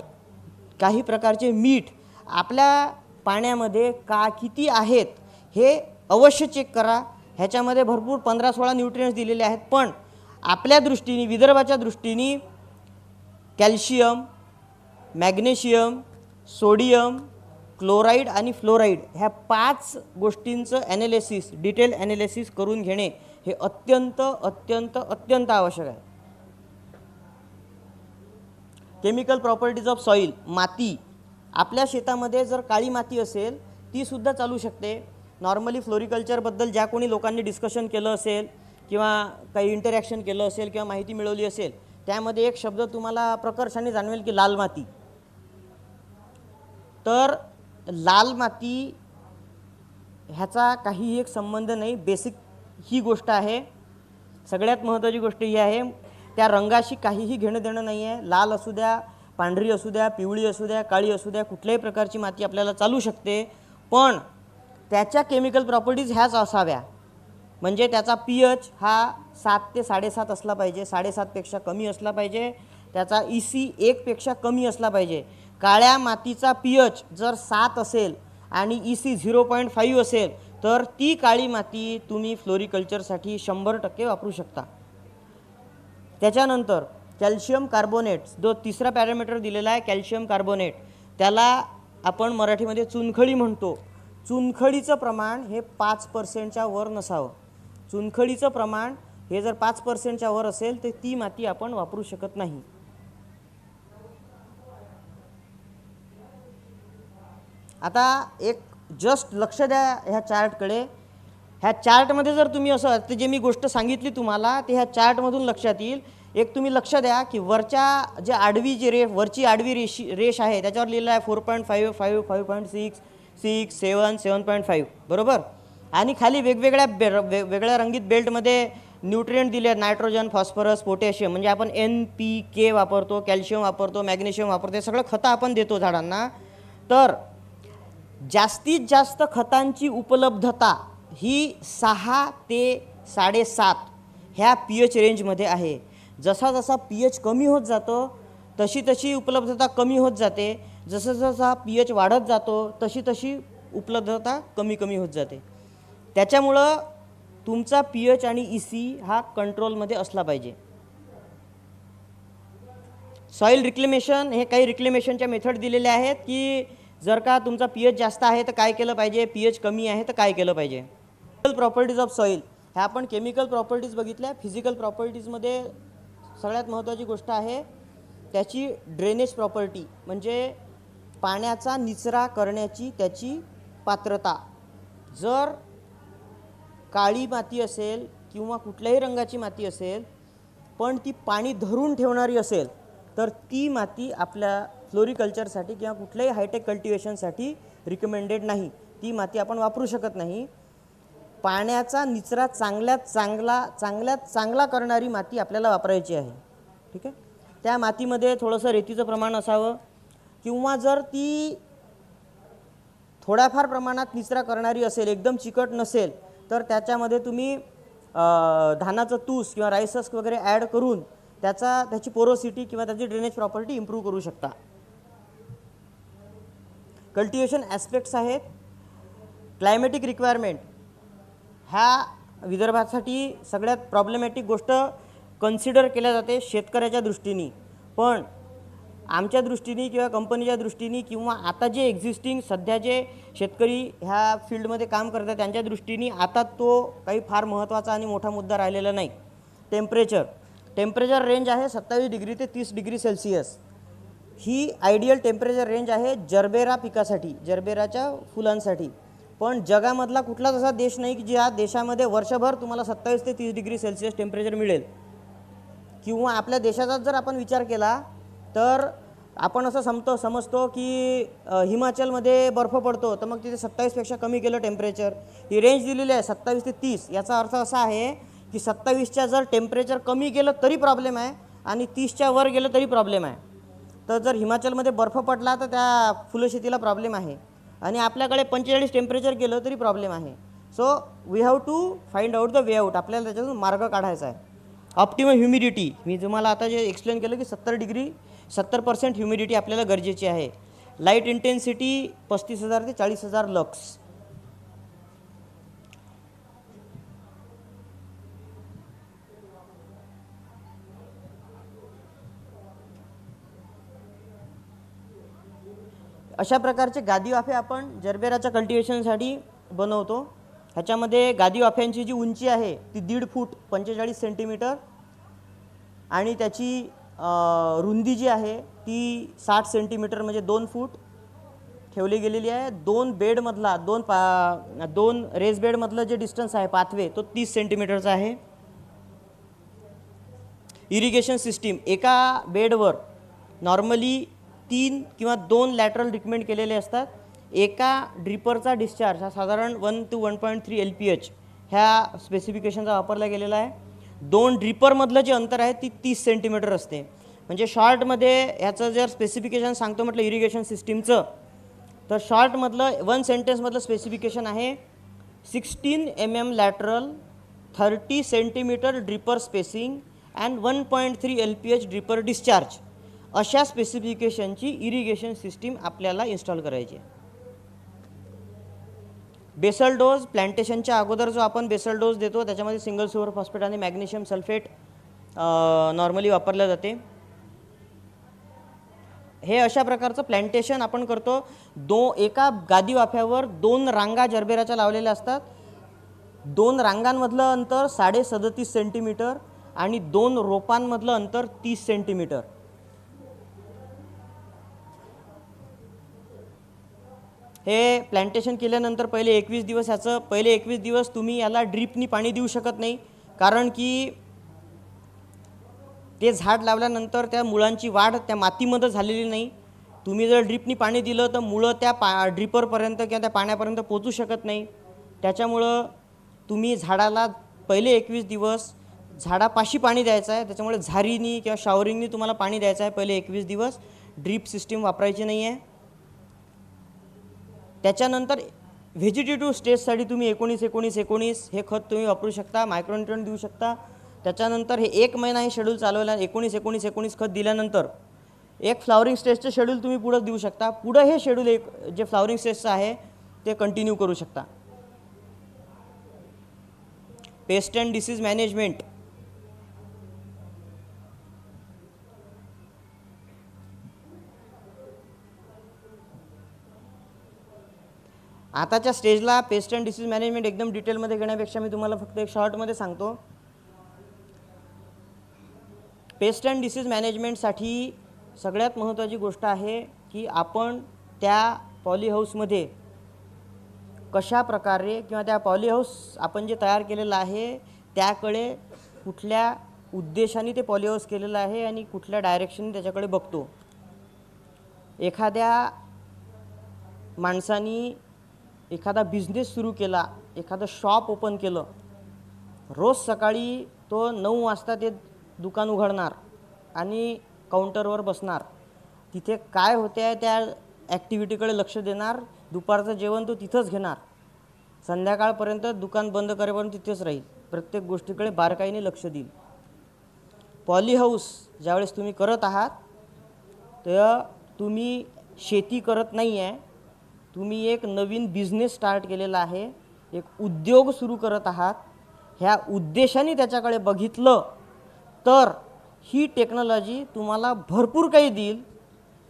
काही प्रकारचे मीठ आपल्या पाण्यामध्ये किती आहेत हे अवश्य चेक करा. ह्याच्यामध्ये भरपूर 15-16 न्यूट्रिएंट्स दिलेले आहेत, पण आपल्या दृष्टीने, विदर्भाच्या दृष्टीने कॅल्शियम, मॅग्नेशियम, सोडियम, क्लोराईड आणि फ्लोराईड ह्या 5 गोष्टींचं ॲनालिसिस, डिटेल ॲनालिसिस करून घेणे हे अत्यंत अत्यंत अत्यंत आवश्यक आहे. केमिकल प्रॉपर्टीज ऑफ सॉईल, माती. आपल्या शेतामध्ये जर काळी माती असेल तीसुद्धा चालू शकते. नॉर्मली फ्लोरिकल्चरबद्दल ज्या कोणी लोकांनी डिस्कशन केलं असेल किंवा काही इंटरॅक्शन केलं असेल किंवा माहिती मिळवली असेल त्यामध्ये एक शब्द तुम्हाला प्रकर्षाने जाणवेल की लाल माती. तर लाल माती ह्याचा काहीही एक संबंध नाही. बेसिक ही गोष्ट आहे. सगळ्यात महत्त्वाची गोष्ट ही आहे, त्या रंगाशी काहीही घेणं देणं नाही आहे. लाल असू द्या, पांढरी असू द्या, पिवळी असू द्या, काळी असू द्या, कुठल्याही प्रकारची माती आपल्याला चालू शकते, पण त्याच्या केमिकल प्रॉपर्टीज ह्याच असाव्या. म्हणजे त्याचा pH हा 7 ते 7.5 असला पाहिजे, 7.5 पेक्षा कमी असला पाहिजे. त्याचा EC 1 पेक्षा कमी असला पाहिजे. काळ्या मातीचा pH जर 7 असेल आणि EC 0.5 असेल तर ती काळी माती तुम्ही फ्लोरिकल्चरसाठी 100% वापरू शकता. त्याच्यानंतर कॅल्शियम कार्बोनेट, जो तिसरा पॅरामीटर दिलेला आहे कॅल्शियम कार्बोनेट, त्याला आपण मराठीमध्ये चुनखडी म्हणतो. चुनखडीचं प्रमाण हे 5%च्या वर नसावं. चुनखडीचं प्रमाण हे जर 5%च्या वर असेल तर ती माती आपण वापरू शकत नाही. आता एक जस्ट लक्ष द्या ह्या चार्टकडे. ह्या चार्टमध्ये जर तुम्ही असं जे मी गोष्ट सांगितली तुम्हाला ते ह्या चार्टमधून लक्षात येईल. एक तुम्ही लक्ष द्या की वरच्या जे आडवी जी वरची आडवी रेष आहे त्याच्यावर लिहिलं आहे 4.5 5 5.6 6 7 7.5 बरोबर. आणि खाली वेगवेगळ्या रंगीत बेल्टमध्ये न्यूट्रिएंट दिले आहेत, नायट्रोजन, फॉस्फरस, पोटॅशियम. म्हणजे आपण NPK वापरतो, कॅल्शियम वापरतो, मॅग्नेशियम वापरतो, हे सगळं खतं आपण देतो झाडांना. तर जास्तीत जास्त खतांची उपलब्धता ही 6 ते 7.5 ह्या pH रेंजमध्ये आहे. जसा जसा pH कमी होत जातो तशी तशी उपलब्धता कमी होत जाते. जसा जसा pH वाढत जातो तशी तशी उपलब्धता कमी कमी होत जाते. त्याच्यामुळं तुमचा pH आणि EC हा कंट्रोलमध्ये असला पाहिजे. सॉईल रिक्लेमेशन, हे काही रिक्लेमेशनच्या मेथड दिलेल्या आहेत की जर का तुमचा pH जास्त आहे तर काय केलं पाहिजे, pH कमी आहे तर काय केलं पाहिजे. फिजिकल प्रॉपर्टीज ऑफ सॉईल, ह्या आपण केमिकल प्रॉपर्टीज बघितल्या. फिजिकल प्रॉपर्टीजमध्ये सगळ्यात महत्त्वाची गोष्ट आहे त्याची ड्रेनेज प्रॉपर्टी, म्हणजे पाण्याचा निचरा करण्याची त्याची पात्रता. जर काळी माती असेल किंवा कुठल्याही रंगाची माती असेल पण ती पाणी धरून ठेवणारी असेल तर ती माती आपल्या फ्लोरिकल्चरसाठी किंवा कुठल्याही हायटेक कल्टिवेशनसाठी रिकमेंडेड नाही. ती माती आपण वापरू शकत नाही. पाण्याचा निचरा चांगल्यात चांगला करणारी माती आपल्याला वापरायची आहे. ठीक आहे. त्या मातीमध्ये थोडंसं रेतीचं प्रमाण असावं किंवा जर ती थोड्याफार प्रमाणात निचरा करणारी असेल, एकदम चिकट नसेल, तर त्याच्यामध्ये तुम्ही धानाचं तूस किंवा राईस हस्क वगैरे ॲड करून त्याची पोरोसिटी किंवा त्याची ड्रेनेज प्रॉपर्टी इम्प्रूव्ह करू शकता. कल्टिवेशन ॲस्पेक्ट्स आहेत. क्लायमॅटिक रिक्वायरमेंट, ह्या विदर्भासाठी सगळ्यात प्रॉब्लेमॅटिक गोष्ट कन्सिडर केल्या जाते शेतकऱ्याच्या दृष्टीने. पण आमच्या दृष्टीने किंवा कंपनीच्या दृष्टीने किंवा आता जे एक्झिस्टिंग सध्या जे शेतकरी ह्या फील्डमध्ये काम करतात त्यांच्या दृष्टीने आता तो काही फार महत्त्वाचा आणि मोठा मुद्दा राहिलेला नाही. टेम्परेचर रेंज आहे 27 डिग्री ते 30 डिग्री सेल्सिअस. ही आयडियल टेम्परेचर रेंज आहे जरबेरा पिकासाठी, जरबेराच्या फुलांसाठी. पण जगामधला कुठलाच असा देश नाही की ज्या देशामध्ये वर्षभर तुम्हाला 27 ते 30 डिग्री सेल्सिअस टेम्परेचर मिळेल. किंवा आपल्या देशाचा जर आपण विचार केला तर आपण असं समजतो की हिमाचलमध्ये बर्फ पडतो तर मग तिथे 27पेक्षा कमी केलं टेम्परेचर. ही रेंज दिलेली आहे 27 ते 30. याचा अर्थ असा आहे की 27च्या जर टेम्परेचर कमी गेलं तरी प्रॉब्लेम आहे आणि 30च्या वर गेलं तरी प्रॉब्लेम आहे. तर जर हिमाचलमध्ये बर्फ पडला तर त्या फुलशेतीला प्रॉब्लेम आहे आणि आपल्याकडे 45 टेम्परेचर गेलं तरी प्रॉब्लेम आहे. So we have to find out the way out. आपल्याला त्याच्यातून मार्ग काढायचा आहे. ऑप्टिमम ह्युमिडिटी, मी तुम्हाला आता जे एक्सप्लेन केलं की 70% ह्युमिडिटी आपल्याला गरजेची आहे. लाईट इंटेन्सिटी 35,000 ते 40,000 लक्स. अशा प्रकारचे गादी वाफे आपण जरबेराच्या कल्टिवेशनसाठी बनवतो. ह्याच्यामध्ये गादी वाफ्यांची जी उंची आहे ती 1.5 फूट 45 सेंटीमीटर आणि त्याची रुंदी जी आहे ती 60 सेंटीमीटर म्हणजे 2 फूट ठेवली गेलेली आहे. दोन रेस बेडमधलं जे डिस्टन्स आहे पाथवे तो 30 सेंटीमीटरचा आहे. इरिगेशन सिस्टीम, एका बेडवर नॉर्मली 3 किंवा 2 लॅटरल रिकमेंड केलेले असतात. एका ड्रिपरचा डिस्चार्ज हा साधारण 1 to 1.3 LPH ह्या स्पेसिफिकेशनचा वापरला गेलेला आहे. 2 ड्रिपरमधलं जे अंतर आहे ती 30 सेंटीमीटर असते. म्हणजे शॉर्टमध्ये ह्याचं जर स्पेसिफिकेशन सांगतो म्हटलं इरिगेशन सिस्टीमचं तर शॉर्टमधलं 1 सेंटेन्समधलं स्पेसिफिकेशन आहे 16 mm lateral, 30 centimetre dripper spacing and 1.3 LPH dripper discharge. अशा स्पेसिफिकेशनची इरिगेशन सिस्टीम आपल्याला इन्स्टॉल करायची आहे. बेसल डोज, प्लांटेशनच्या अगोदर जो आपण बेसल डोज देतो त्याच्यामध्ये सिंगल सुपर फॉस्फेट आणि मॅग्नेशियम सल्फेट नॉर्मली वापरलं जाते. हे अशा प्रकारचं प्लांटेशन आपण करतो. एका गादी वाफ्यावर 2 रांगा जरबेराच्या लावलेल्या असतात. 2 रांगांमधलं अंतर 37.5 सेंटीमीटर आणि 2 रोपांमधलं अंतर 30 सेंटीमीटर. हे प्लांटेशन केल्यानंतर पहिले 21 दिवस तुम्ही याला ड्रीपनी पाणी देऊ शकत नाही कारण की ते झाड लावल्यानंतर त्या मुळांची वाढ त्या मातीमध्ये झालेली नाही. तुम्ही जर ड्रिपनी पाणी दिलं तर मुळं त्या ड्रिपरपर्यंत किंवा त्या पाण्यापर्यंत पोचू शकत नाही. त्याच्यामुळं तुम्ही झाडाला पहिले 21 दिवस झाडापाशी पाणी द्यायचं आहे. त्याच्यामुळे झारीनी किंवा शॉवरिंगनी तुम्हाला पाणी द्यायचं आहे पहिले 21 दिवस. ड्रीप सिस्टीम वापरायची नाही आहे. त्याच्यानंतर व्हेजिटेटिव्ह स्टेजसाठी तुम्ही 19-19-19 हे खत तुम्ही वापरू शकता, मायक्रोन्यूट्रंट देऊ शकता. त्याच्यानंतर हे 1 महिना हे शेड्यूल चालवल्या 19-19-19 खत दिल्यानंतर एक फ्लावरिंग स्टेजचं शेड्यूल तुम्ही पुढं देऊ शकता. पुढं हे शेड्यूल एक जे फ्लावरिंग स्टेजचं आहे ते कंटिन्यू करू शकता. Paste and disease management. आताच्या स्टेजला पेस्ट अँड डिसीज मॅनेजमेंट एकदम डिटेलमध्ये घेण्यापेक्षा मी तुम्हाला फक्त एक शॉर्टमध्ये सांगतो. पेस्ट अँड डिसीज मॅनेजमेंटसाठी सगळ्यात महत्त्वाची गोष्ट आहे की आपण त्या पॉलीहाऊसमध्ये कशा प्रकारे किंवा त्या पॉलीहाऊस आपण जे तयार केलेलं आहे त्याकडे कुठल्या उद्देशाने ते पॉलीहाऊस केलेलं आहे आणि कुठल्या डायरेक्शनने त्याच्याकडे बघतो. एखाद्या माणसानी एखादा बिझनेस सुरू केला, एखादं शॉप ओपन केलं, रोज सकाळी तो 9 वाजता ते दुकान उघडणार आणि काउंटरवर बसणार. तिथे काय होते आहे त्या ॲक्टिव्हिटीकडे लक्ष देणार. दुपारचं जेवण तो तिथंच घेणार. संध्याकाळपर्यंत दुकान बंद करेपर्यंत तिथेच राहील. प्रत्येक गोष्टीकडे बारकाईने लक्ष देईल. पॉलीहाऊस ज्यावेळेस तुम्ही करत आहात तर तुम्ही शेती करत नाही आहे, तुम्ही एक नवीन बिझनेस स्टार्ट केलेला आहे, एक उद्योग सुरू करत आहात. ह्या उद्देशाने त्याच्याकडे बघितलं तर ही टेक्नॉलॉजी तुम्हाला भरपूर काही देईल.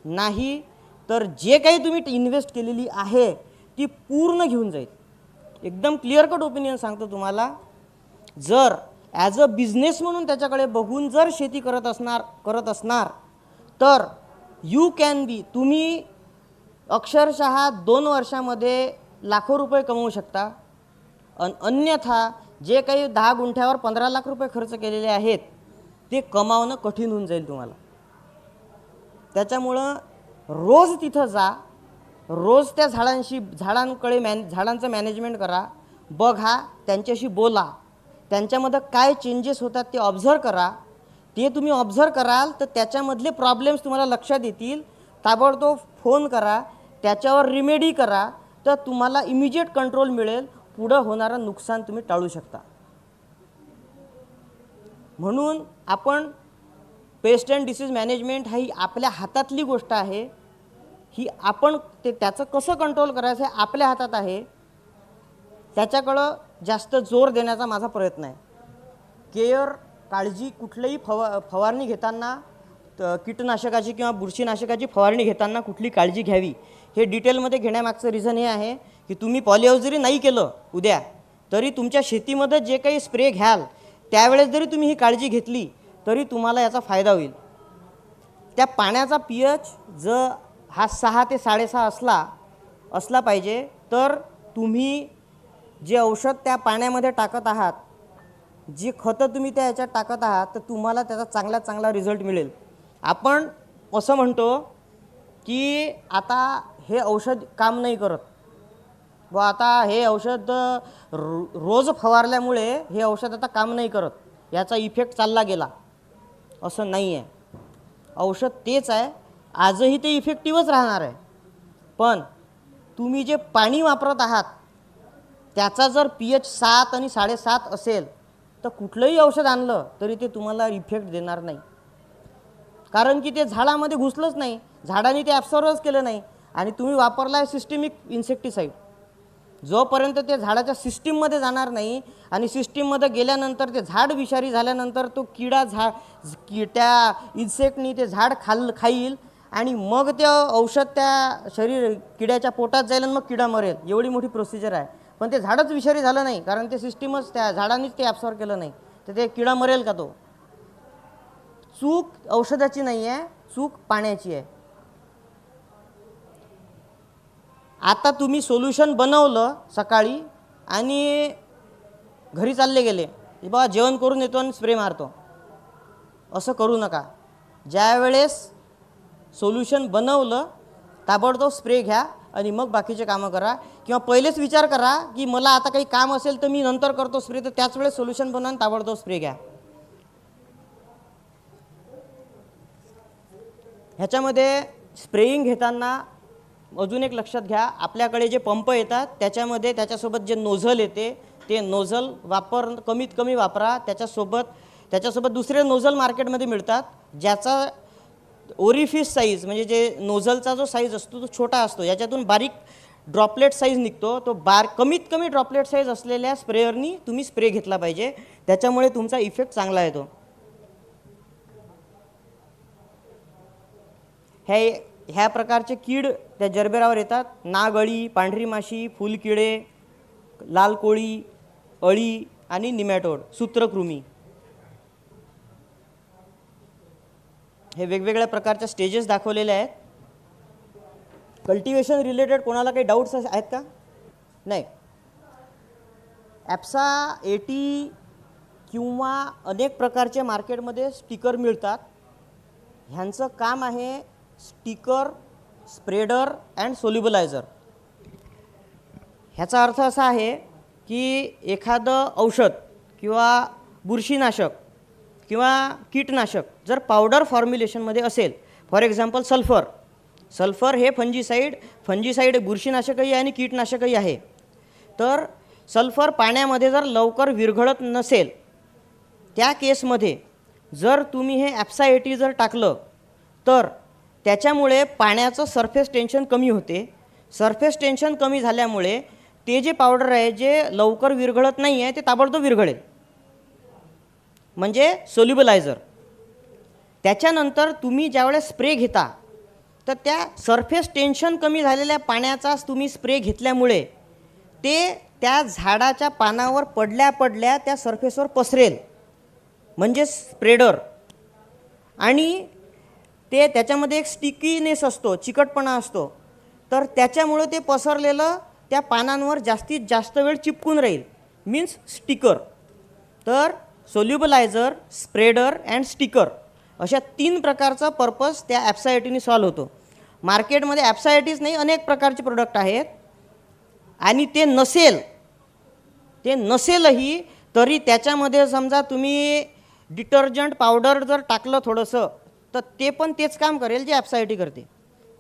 नाही तर जे काही तुम्ही इन्व्हेस्ट केलेली आहे ती पूर्ण घेऊन जाईल. एकदम क्लिअर कट ओपिनियन सांगतो तुम्हाला. जर ॲज अ बिझनेस म्हणून त्याच्याकडे बघून जर शेती करत असणार तर यू कॅन बी, तुम्ही अक्षरशः 2 वर्षामध्ये लाखो रुपये कमवू शकता. अन्यथा जे काही 10 गुंठ्यावर 15 लाख रुपये खर्च केलेले आहेत ते कमावणं कठीण होऊन जाईल तुम्हाला. त्याच्यामुळं रोज तिथं जा, रोज त्या झाडांकडे झाडांचं मॅनेजमेंट करा, बघा, त्यांच्याशी बोला, त्यांच्यामध्ये काय चेंजेस होतात ते ऑब्झर्व करा. ते तुम्ही ऑब्झर्व कराल तर त्याच्यामधले प्रॉब्लेम्स तुम्हाला लक्षात येतील. ताबडतोब फोन करा, त्याच्यावर रिमेडी करा, तर तुम्हाला इमिजिएट कंट्रोल मिळेल. पुढं होणारं नुकसान तुम्ही टाळू शकता. म्हणून आपण पेस्ट अँड डिसीज मॅनेजमेंट ही आपल्या हातातली गोष्ट आहे. ही आपण त्याचं कसं कंट्रोल करायचं हे आपल्या हातात आहे. त्याच्याकडं जास्त जोर देण्याचा माझा प्रयत्न आहे. केअर, काळजी, कुठलीही फवारणी घेताना, कीटनाशकाची किंवा बुरशीनाशकाची फवारणी घेताना कुठली काळजी घ्यावी हे डिटेलमध्ये घेण्यामागचं रिझन हे आहे की तुम्ही पॉलीहाऊस जरी नाही केलं उद्या तरी तुमच्या शेतीमध्ये जे काही स्प्रे घ्याल त्यावेळेस जरी तुम्ही ही काळजी घेतली तरी तुम्हाला याचा फायदा होईल. त्या पाण्याचा pH जर हा 6 ते 6.5 असला पाहिजे तर तुम्ही जे औषध त्या पाण्यामध्ये टाकत आहात, जी खतं तुम्ही त्या याच्यात टाकत आहात तर तुम्हाला त्याचा चांगला रिझल्ट मिळेल. आपण असं म्हणतो की आता हे औषध काम नाही करत, व आता हे औषध रोज फवारल्यामुळे हे औषध आता काम नाही करत, याचा इफेक्ट चालला गेला. असं नाही आहे. औषध तेच आहे, आजही ते इफेक्टिव्हच राहणार आहे. पण तुम्ही जे पाणी वापरत आहात त्याचा जर pH 7 आणि 7.5 असेल तर कुठलंही औषध आणलं तरी ते तुम्हाला इफेक्ट देणार नाही. कारण की ते झाडामध्ये घुसलंच नाही, झाडाने ते ॲब्सॉर्बच केलं नाही. आणि तुम्ही वापरला आहे सिस्टमिक इन्सेक्टिसाईड. जोपर्यंत ते झाडाच्या सिस्टीममध्ये जाणार नाही आणि सिस्टीममध्ये गेल्यानंतर ते झाड विषारी झाल्यानंतर तो किडा त्या इन्सेक्टनी ते झाड खाईल आणि मग ते औषध त्या किड्याच्या पोटात जाईल आणि मग किडा मरेल. एवढी मोठी प्रोसिजर आहे. पण ते झाडच विषारी झालं नाही कारण ते सिस्टीमच त्या झाडानेच ते ॲब्सॉर्ब केलं नाही, तर ते किडा मरेल का? तो चूक औषधाची नाही आहे, चूक पाण्याची आहे. आता तुम्ही सोल्युशन बनवलं सकाळी आणि घरी चालले गेले, बाबा जेवण करून येतो आणि स्प्रे मारतो, असं करू नका. ज्या वेळेस सोल्युशन बनवलं ताबडतोब स्प्रे घ्या आणि मग बाकीचे कामं करा. किंवा पहिलेच विचार करा की मला आता काही काम असेल तर मी नंतर करतो स्प्रे, तर त्याच वेळेस सोल्युशन बनवा आणि ताबडतोब स्प्रे घ्या. ह्याच्यामध्ये स्प्रेइंग घेताना अजून एक लक्षात घ्या, आपल्याकडे जे पंप येतात त्याच्यामध्ये त्याच्यासोबत जे नोझल येते ते नोझल कमीत कमी वापरा. त्याच्यासोबत दुसरे नोझल मार्केटमध्ये मिळतात ज्याचा ओरिफिस साईज म्हणजे जे नोझलचा जो साईज असतो तो छोटा असतो, याच्यातून बारीक ड्रॉपलेट साईज निघतो. तो कमीत कमी ड्रॉपलेट साईज असलेल्या स्प्रेअरनी तुम्ही स्प्रे घेतला पाहिजे, त्याच्यामुळे तुमचा इफेक्ट चांगला येतो. ह्या प्रकारचे कीड त्या जरबेरावर येतात. नागअळी, पांढरी माशी, फुलकिडे, लाल कोळी, अळी आणि निमॅटोड, सूत्रकृमी. हे वेगवेगळ्या प्रकारच्या स्टेजेस दाखवलेले आहेत. कल्टिवेशन रिलेटेड कोणाला काही डाऊट्स आहेत का? नाही. ॲप्सा 80 किंवा अनेक प्रकारचे मार्केटमध्ये स्टिकर मिळतात. ह्यांचं काम आहे स्टिकर, स्प्रेडर अँड सोल्युबलायझर. ह्याचा अर्थ असा आहे की एखादं औषध किंवा बुरशीनाशक किंवा कीटनाशक जर पावडर फॉर्म्युलेशनमध्ये असेल, फॉर एक्झाम्पल सल्फर हे फंजीसाईड बुरशीनाशकही आहे आणि कीटनाशकही आहे. तर सल्फर पाण्यामध्ये जर लवकर विरघळत नसेल त्या केसमध्ये जर तुम्ही हे ॲप्सा 80 जर टाकलं तर त्याच्यामुळे पाण्याचं सरफेस टेन्शन कमी होते. सरफेस टेन्शन कमी झाल्यामुळे ते जे पावडर आहे जे लवकर विरघळत नाही आहे ते ताबडतोब विरघळेल, म्हणजे सोल्युबलायझर. त्याच्यानंतर तुम्ही ज्यावेळेस स्प्रे घेता तर त्या सरफेस टेन्शन कमी झालेल्या पाण्याचाच तुम्ही स्प्रे घेतल्यामुळे ते त्या झाडाच्या पानावर पडल्या त्या सरफेसवर पसरेल, म्हणजे स्प्रेडर. आणि ते त्याच्यामध्ये एक स्टिकीनेस असतो, चिकटपणा असतो, तर त्याच्यामुळे ते पसरलेलं त्या पानांवर जास्तीत जास्त वेळ चिपकून राहील, मीन्स स्टिकर. तर सोल्युबलायझर, स्प्रेडर अँड स्टिकर अशा 3 प्रकारचा पर्पज त्या ॲप्सा 80ने सॉल्व्ह होतो. मार्केटमध्ये ॲप्सा 80च नाही, अनेक प्रकारचे प्रोडक्ट आहेत. आणि ते नसेलही तरी त्याच्यामध्ये समजा तुम्ही डिटर्जंट पावडर जर टाकलं थोडंसं तर ते पण तेच काम करेल जे ॲप्सा 80 करते.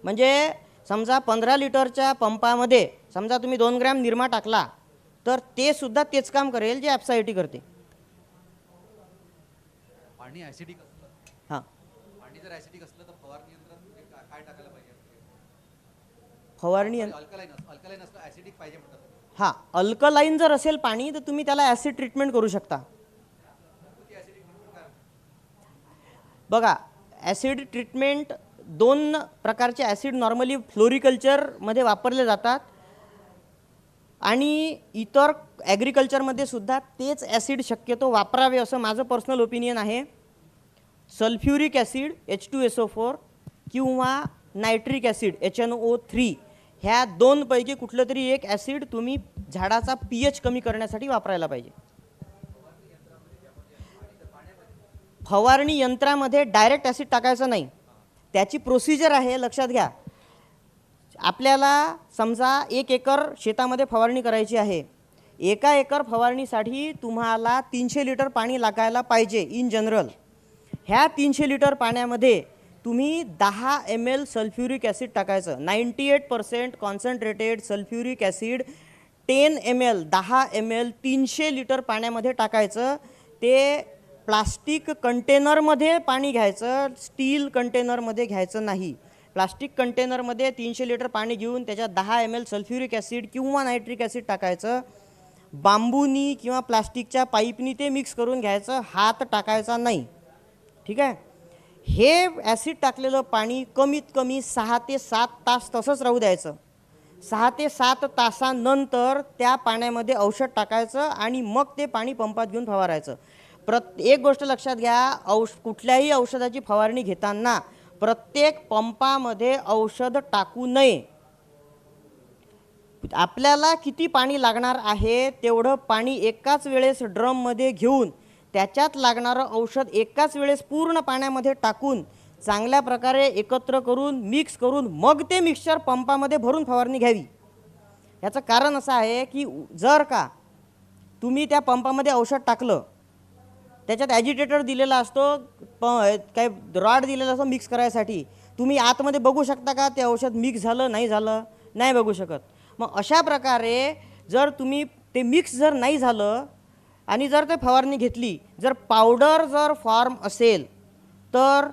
म्हणजे समजा 15 लिटरच्या पंपामध्ये समजा तुम्ही 2 ग्रॅम निरमा टाकला तर ते सुद्धा तेच काम करेल जे ॲप्सा 80 करते. पाणी ॲसिडिक असलं, हां, पाणी जर ॲसिडिक असलं तर फवारणी यंत्रात काय टाकायला पाहिजे? फवारणी अल्कलाईन असलं, ॲसिडिक पाहिजे म्हणतात. हां, अल्कलाईन जर असेल पाणी तर तुम्ही त्याला ॲसिड ट्रीटमेंट करू शकता. बघा, ॲसिड ट्रीटमेंट 2 प्रकारचे ॲसिड नॉर्मली फ्लोरिकल्चरमध्ये वापरले जातात आणि इतर ॲग्रिकल्चरमध्ये सुद्धा तेच ॲसिड शक्यतो वापरावे असं माझं पर्सनल ओपिनियन आहे. सल्फ्युरिक ॲसिड H2SO4 किंवा नायट्रिक ॲसिड HNO3 ह्या 2 पैकी कुठलं तरी एक ॲसिड तुम्ही झाडाचा pH कमी करण्यासाठी वापरायला पाहिजे. फवारणी यंत्रामध्ये डायरेक्ट ॲसिड टाकायचं नाही, त्याची प्रोसिजर आहे, लक्षात घ्या. आपल्याला समजा 1 एकर शेतामध्ये फवारणी करायची आहे. 1 एकर फवारणीसाठी तुम्हाला 300 लिटर पाणी लागायला पाहिजे इन जनरल. ह्या 300 लिटर पाण्यामध्ये तुम्ही 10 ml सल्फ्युरिक ॲसिड टाकायचं. 98% concentrated sulphuric acid 10 ml 300 litre पाण्यामध्ये टाकायचं. ते प्लास्टिक कंटेनरमध्ये पाणी घ्यायचं, स्टील कंटेनरमध्ये घ्यायचं नाही. प्लास्टिक कंटेनरमध्ये 300 लिटर पाणी घेऊन त्याच्यात 10 ml सल्फ्युरिक ॲसिड किंवा नायट्रिक ॲसिड टाकायचं. बांबूनी किंवा प्लास्टिकच्या पाईपनी ते मिक्स करून घ्यायचं, हात टाकायचा नाही. ठीक आहे. हे ॲसिड टाकलेलं पाणी कमीत कमी 6 ते 7 तास तसंच राहू द्यायचं. 6 ते 7 तासानंतर त्या पाण्यामध्ये औषध टाकायचं आणि मग ते पाणी पंपात घेऊन फवारायचं. एक गोष्ट लक्षात घ्या, कुठल्याही औषधाची फवारणी घेताना प्रत्येक पंपामध्ये औषध टाकू नये. आपल्याला किती पाणी लागणार आहे तेवढं पाणी एकाच वेळेस ड्रममध्ये घेऊन त्याच्यात लागणारं औषध एकाच वेळेस पूर्ण पाण्यामध्ये टाकून चांगल्या प्रकारे एकत्र करून मिक्स करून मग ते मिक्सचर पंपामध्ये भरून फवारणी घ्यावी. याचं कारण असं आहे की जर का तुम्ही त्या पंपामध्ये औषध टाकलं, त्याच्यात ॲजिटेटर दिलेला असतो, काय रॉड दिलेला असतो मिक्स करायसाठी, तुम्ही आतमध्ये बघू शकता का ते औषध मिक्स झालं नाही झालं? नाही बघू शकत. मग अशा प्रकारे जर तुम्ही ते मिक्स जर नाही झालं आणि जर ते फवारणी घेतली, जर पावडर जर फॉर्म असेल तर,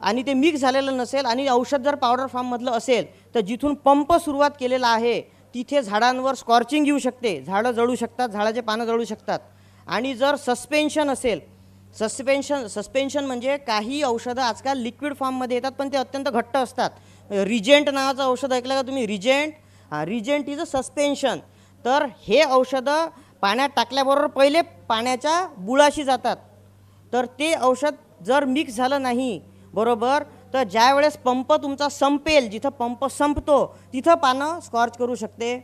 आणि ते मिक्स झालेलं नसेल आणि औषध जर पावडर फॉर्ममधलं असेल तर जिथून पंप सुरुवात केलेला आहे तिथे झाडांवर स्कॉर्चिंग येऊ शकते, झाडं जळू शकतात, झाडाचे पानं जळू शकतात. आणि जर सस्पेन्शन असेल, सस्पेन्शन म्हणजे काही औषधं आजकाल लिक्विड फॉर्ममध्ये येतात पण ते अत्यंत घट्ट असतात. रिजेंट नावाचं औषध ऐकलं का तुम्ही? Regent is a suspension. तर हे औषधं पाण्यात टाकल्याबरोबर पहिले पाण्याच्या बुळाशी जातात. तर ते औषध जर मिक्स झालं नाही बरोबर, तर ज्या वेळेस पंप तुमचा संपेल, जिथं पंप संपतो तिथं पानं स्कॉर्च करू शकते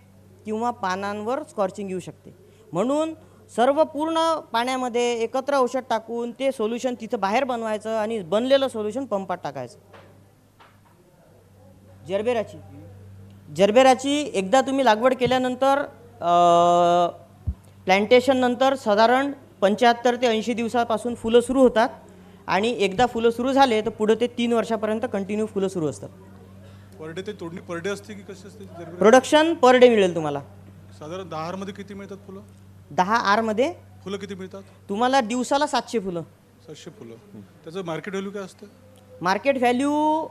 किंवा पानांवर स्कॉर्चिंग येऊ शकते. म्हणून सर्व पूर्ण पाण्यामध्ये एकत्र औषध टाकून ते सोल्युशन तिथं बाहेर बनवायचं आणि बनलेलं सोल्युशन पंपात टाकायचं. जर्बेराची एकदा तुम्ही लागवड केल्यानंतर प्लॅन्टेशन नंतर साधारण 75 ते 80 दिवसापासून फुलं सुरू होतात आणि एकदा फुलं सुरू झाले तर पुढे ते 3 वर्षापर्यंत कंटिन्यू फुलं सुरू असतात. पर डे ते तोडणी पर डे असते की कशी असते जर्बेरा? प्रोडक्शन पर डे मिळेल तुम्हाला. साधारण 10 आरमध्ये किती मिळतात फुलं? 10 आरमध्ये फुलं किती मिळतात? तुम्हाला दिवसाला 700 फुलं. 700 फुलं. त्याचं मार्केट व्हॅल्यू काय असतं? मार्केट व्हॅल्यू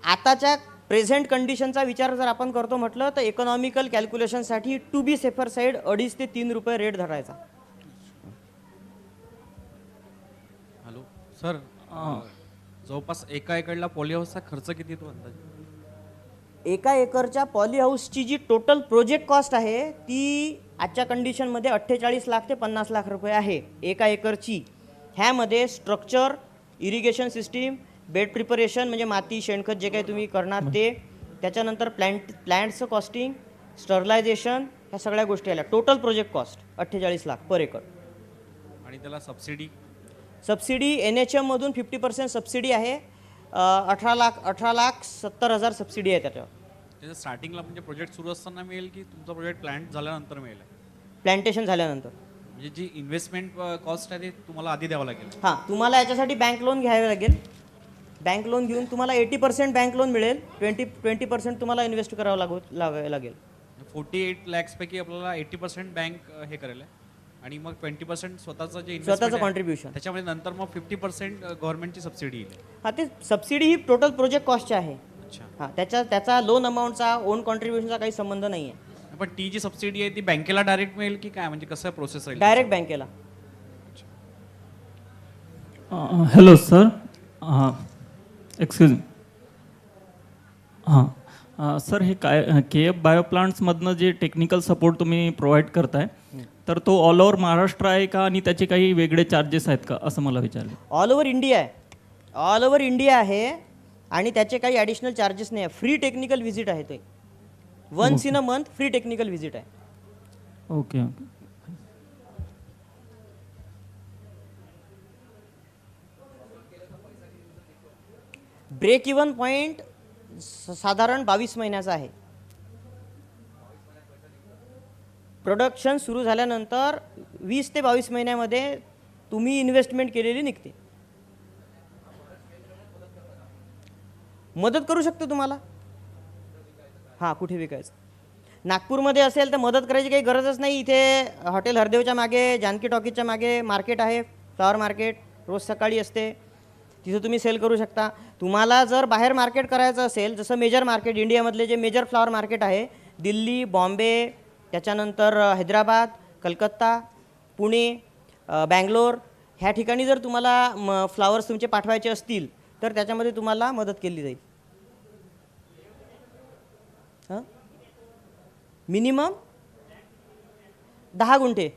आताच्या प्रेझेंट कंडिशनचा विचार जर आपण करतो म्हटलं तर इकॉनॉमिकल कॅल्क्युलेशनसाठी टू बी सेफर साईड 2.5 ते 3 रुपये रेट धरायचा. हॅलो सर, जवळपास एका एकरला पॉली हाऊसचा खर्च किती येतो अंदाजे? एका एकरच्या पॉली हाऊसची जी टोटल प्रोजेक्ट कॉस्ट आहे ती आजच्या कंडिशनमध्ये 48 लाख ते 50 लाख रुपये आहे एका एकरची. ह्यामध्ये structure, irrigation system, bed preparation म्हणजे माती शेणखत जे काही तुम्ही करणार ते, त्याच्यानंतर प्लॅन्टचं कॉस्टिंग, स्टरलायझेशन, ह्या सगळ्या गोष्टी आल्या. टोटल प्रोजेक्ट कॉस्ट 48 लाख पर एकर. आणि त्याला सबसिडी? सबसिडी NHM मधून 50% सबसिडी आहे. 18,70,000 सबसिडी आहे त्याच्यावर. त्याचं स्टार्टिंगला म्हणजे प्रोजेक्ट सुरू असताना मिळेल की तुमचा प्रोजेक्ट प्लॅन झाल्यानंतर मिळेल? प्लॅन्टेशन झाल्यानंतर. म्हणजे जी इन्व्हेस्टमेंट कॉस्ट आहे ते तुम्हाला आधी द्यावं लागेल? हां, तुम्हाला याच्यासाठी बँक लोन घ्यावे लागेल. बँक लोन घेऊन तुम्हाला 80% बँक लोन मिळेल, 20% तुम्हाला इन्व्हेस्ट करावं लागेल. 48 लॅक्सपैकी आपल्याला 80% बँक हे करेल आणि मग 20% स्वतःचं जे स्वतःचं कॉन्ट्रीब्युशन, त्याच्यामध्ये नंतर मग 50% गव्हर्नमेंटची सबसिडी येईल. हां, ते सबसिडी ही टोटल प्रोजेक्ट कॉस्टची आहे. अच्छा. हां, त्याचा लोन अमाऊंटचा, ओन कॉन्ट्रीब्युशनचा काही संबंध नाही आहे. पण ती जी सबसिडी आहे ती बँकेला डायरेक्ट मिळेल की काय, म्हणजे कसं प्रोसेस राहील? डायरेक्ट बँकेला. Hello sir, excuse me. हां सर, हे काय KF बायोप्लांट्समधनं जे टेक्निकल सपोर्ट तुम्ही प्रोव्हाइड करताय तर तो ऑल ओव्हर महाराष्ट्र आहे का आणि त्याचे काही वेगळे चार्जेस आहेत का असं मला विचारलं. ऑल ओव्हर इंडिया आहे. ऑल ओव्हर इंडिया आहे आणि त्याचे काही ॲडिशनल चार्जेस नाही आहे. फ्री टेक्निकल व्हिजिट आहे ते. Once in a month free technical visit आहे. Okay okay. Break even point साधारण 22 महिन्याचा आहे. प्रोडक्शन सुरू झाल्यानंतर 20 ते 22 महिन्यामध्ये तुम्ही इन्व्हेस्टमेंट केलेली निघते. मदत करू शकतो तुम्हाला. हां, कुठे विकायचं. नागपूरमध्ये असेल तर मदत करायची काही गरजच नाही. इथे हॉटेल हरदेवच्या मागे, जानकी टॉकीजच्या मागे मार्केट आहे, फ्लॉवर मार्केट, रोज सकाळी असते. तिथं तुम्ही सेल करू शकता. तुम्हाला जर बाहेर मार्केट करायचं असेल, जसं मेजर मार्केट इंडियामधले जे मेजर फ्लॉवर मार्केट आहे, दिल्ली, बॉम्बे, त्याच्यानंतर हैदराबाद, कलकत्ता, पुणे, बँगलोर, ह्या ठिकाणी जर तुम्हाला फ्लावर्स तुमचे पाठवायचे असतील तर त्याच्यामध्ये तुम्हाला मदत केली जाईल. हां, मिनिमम 10 गुंठे.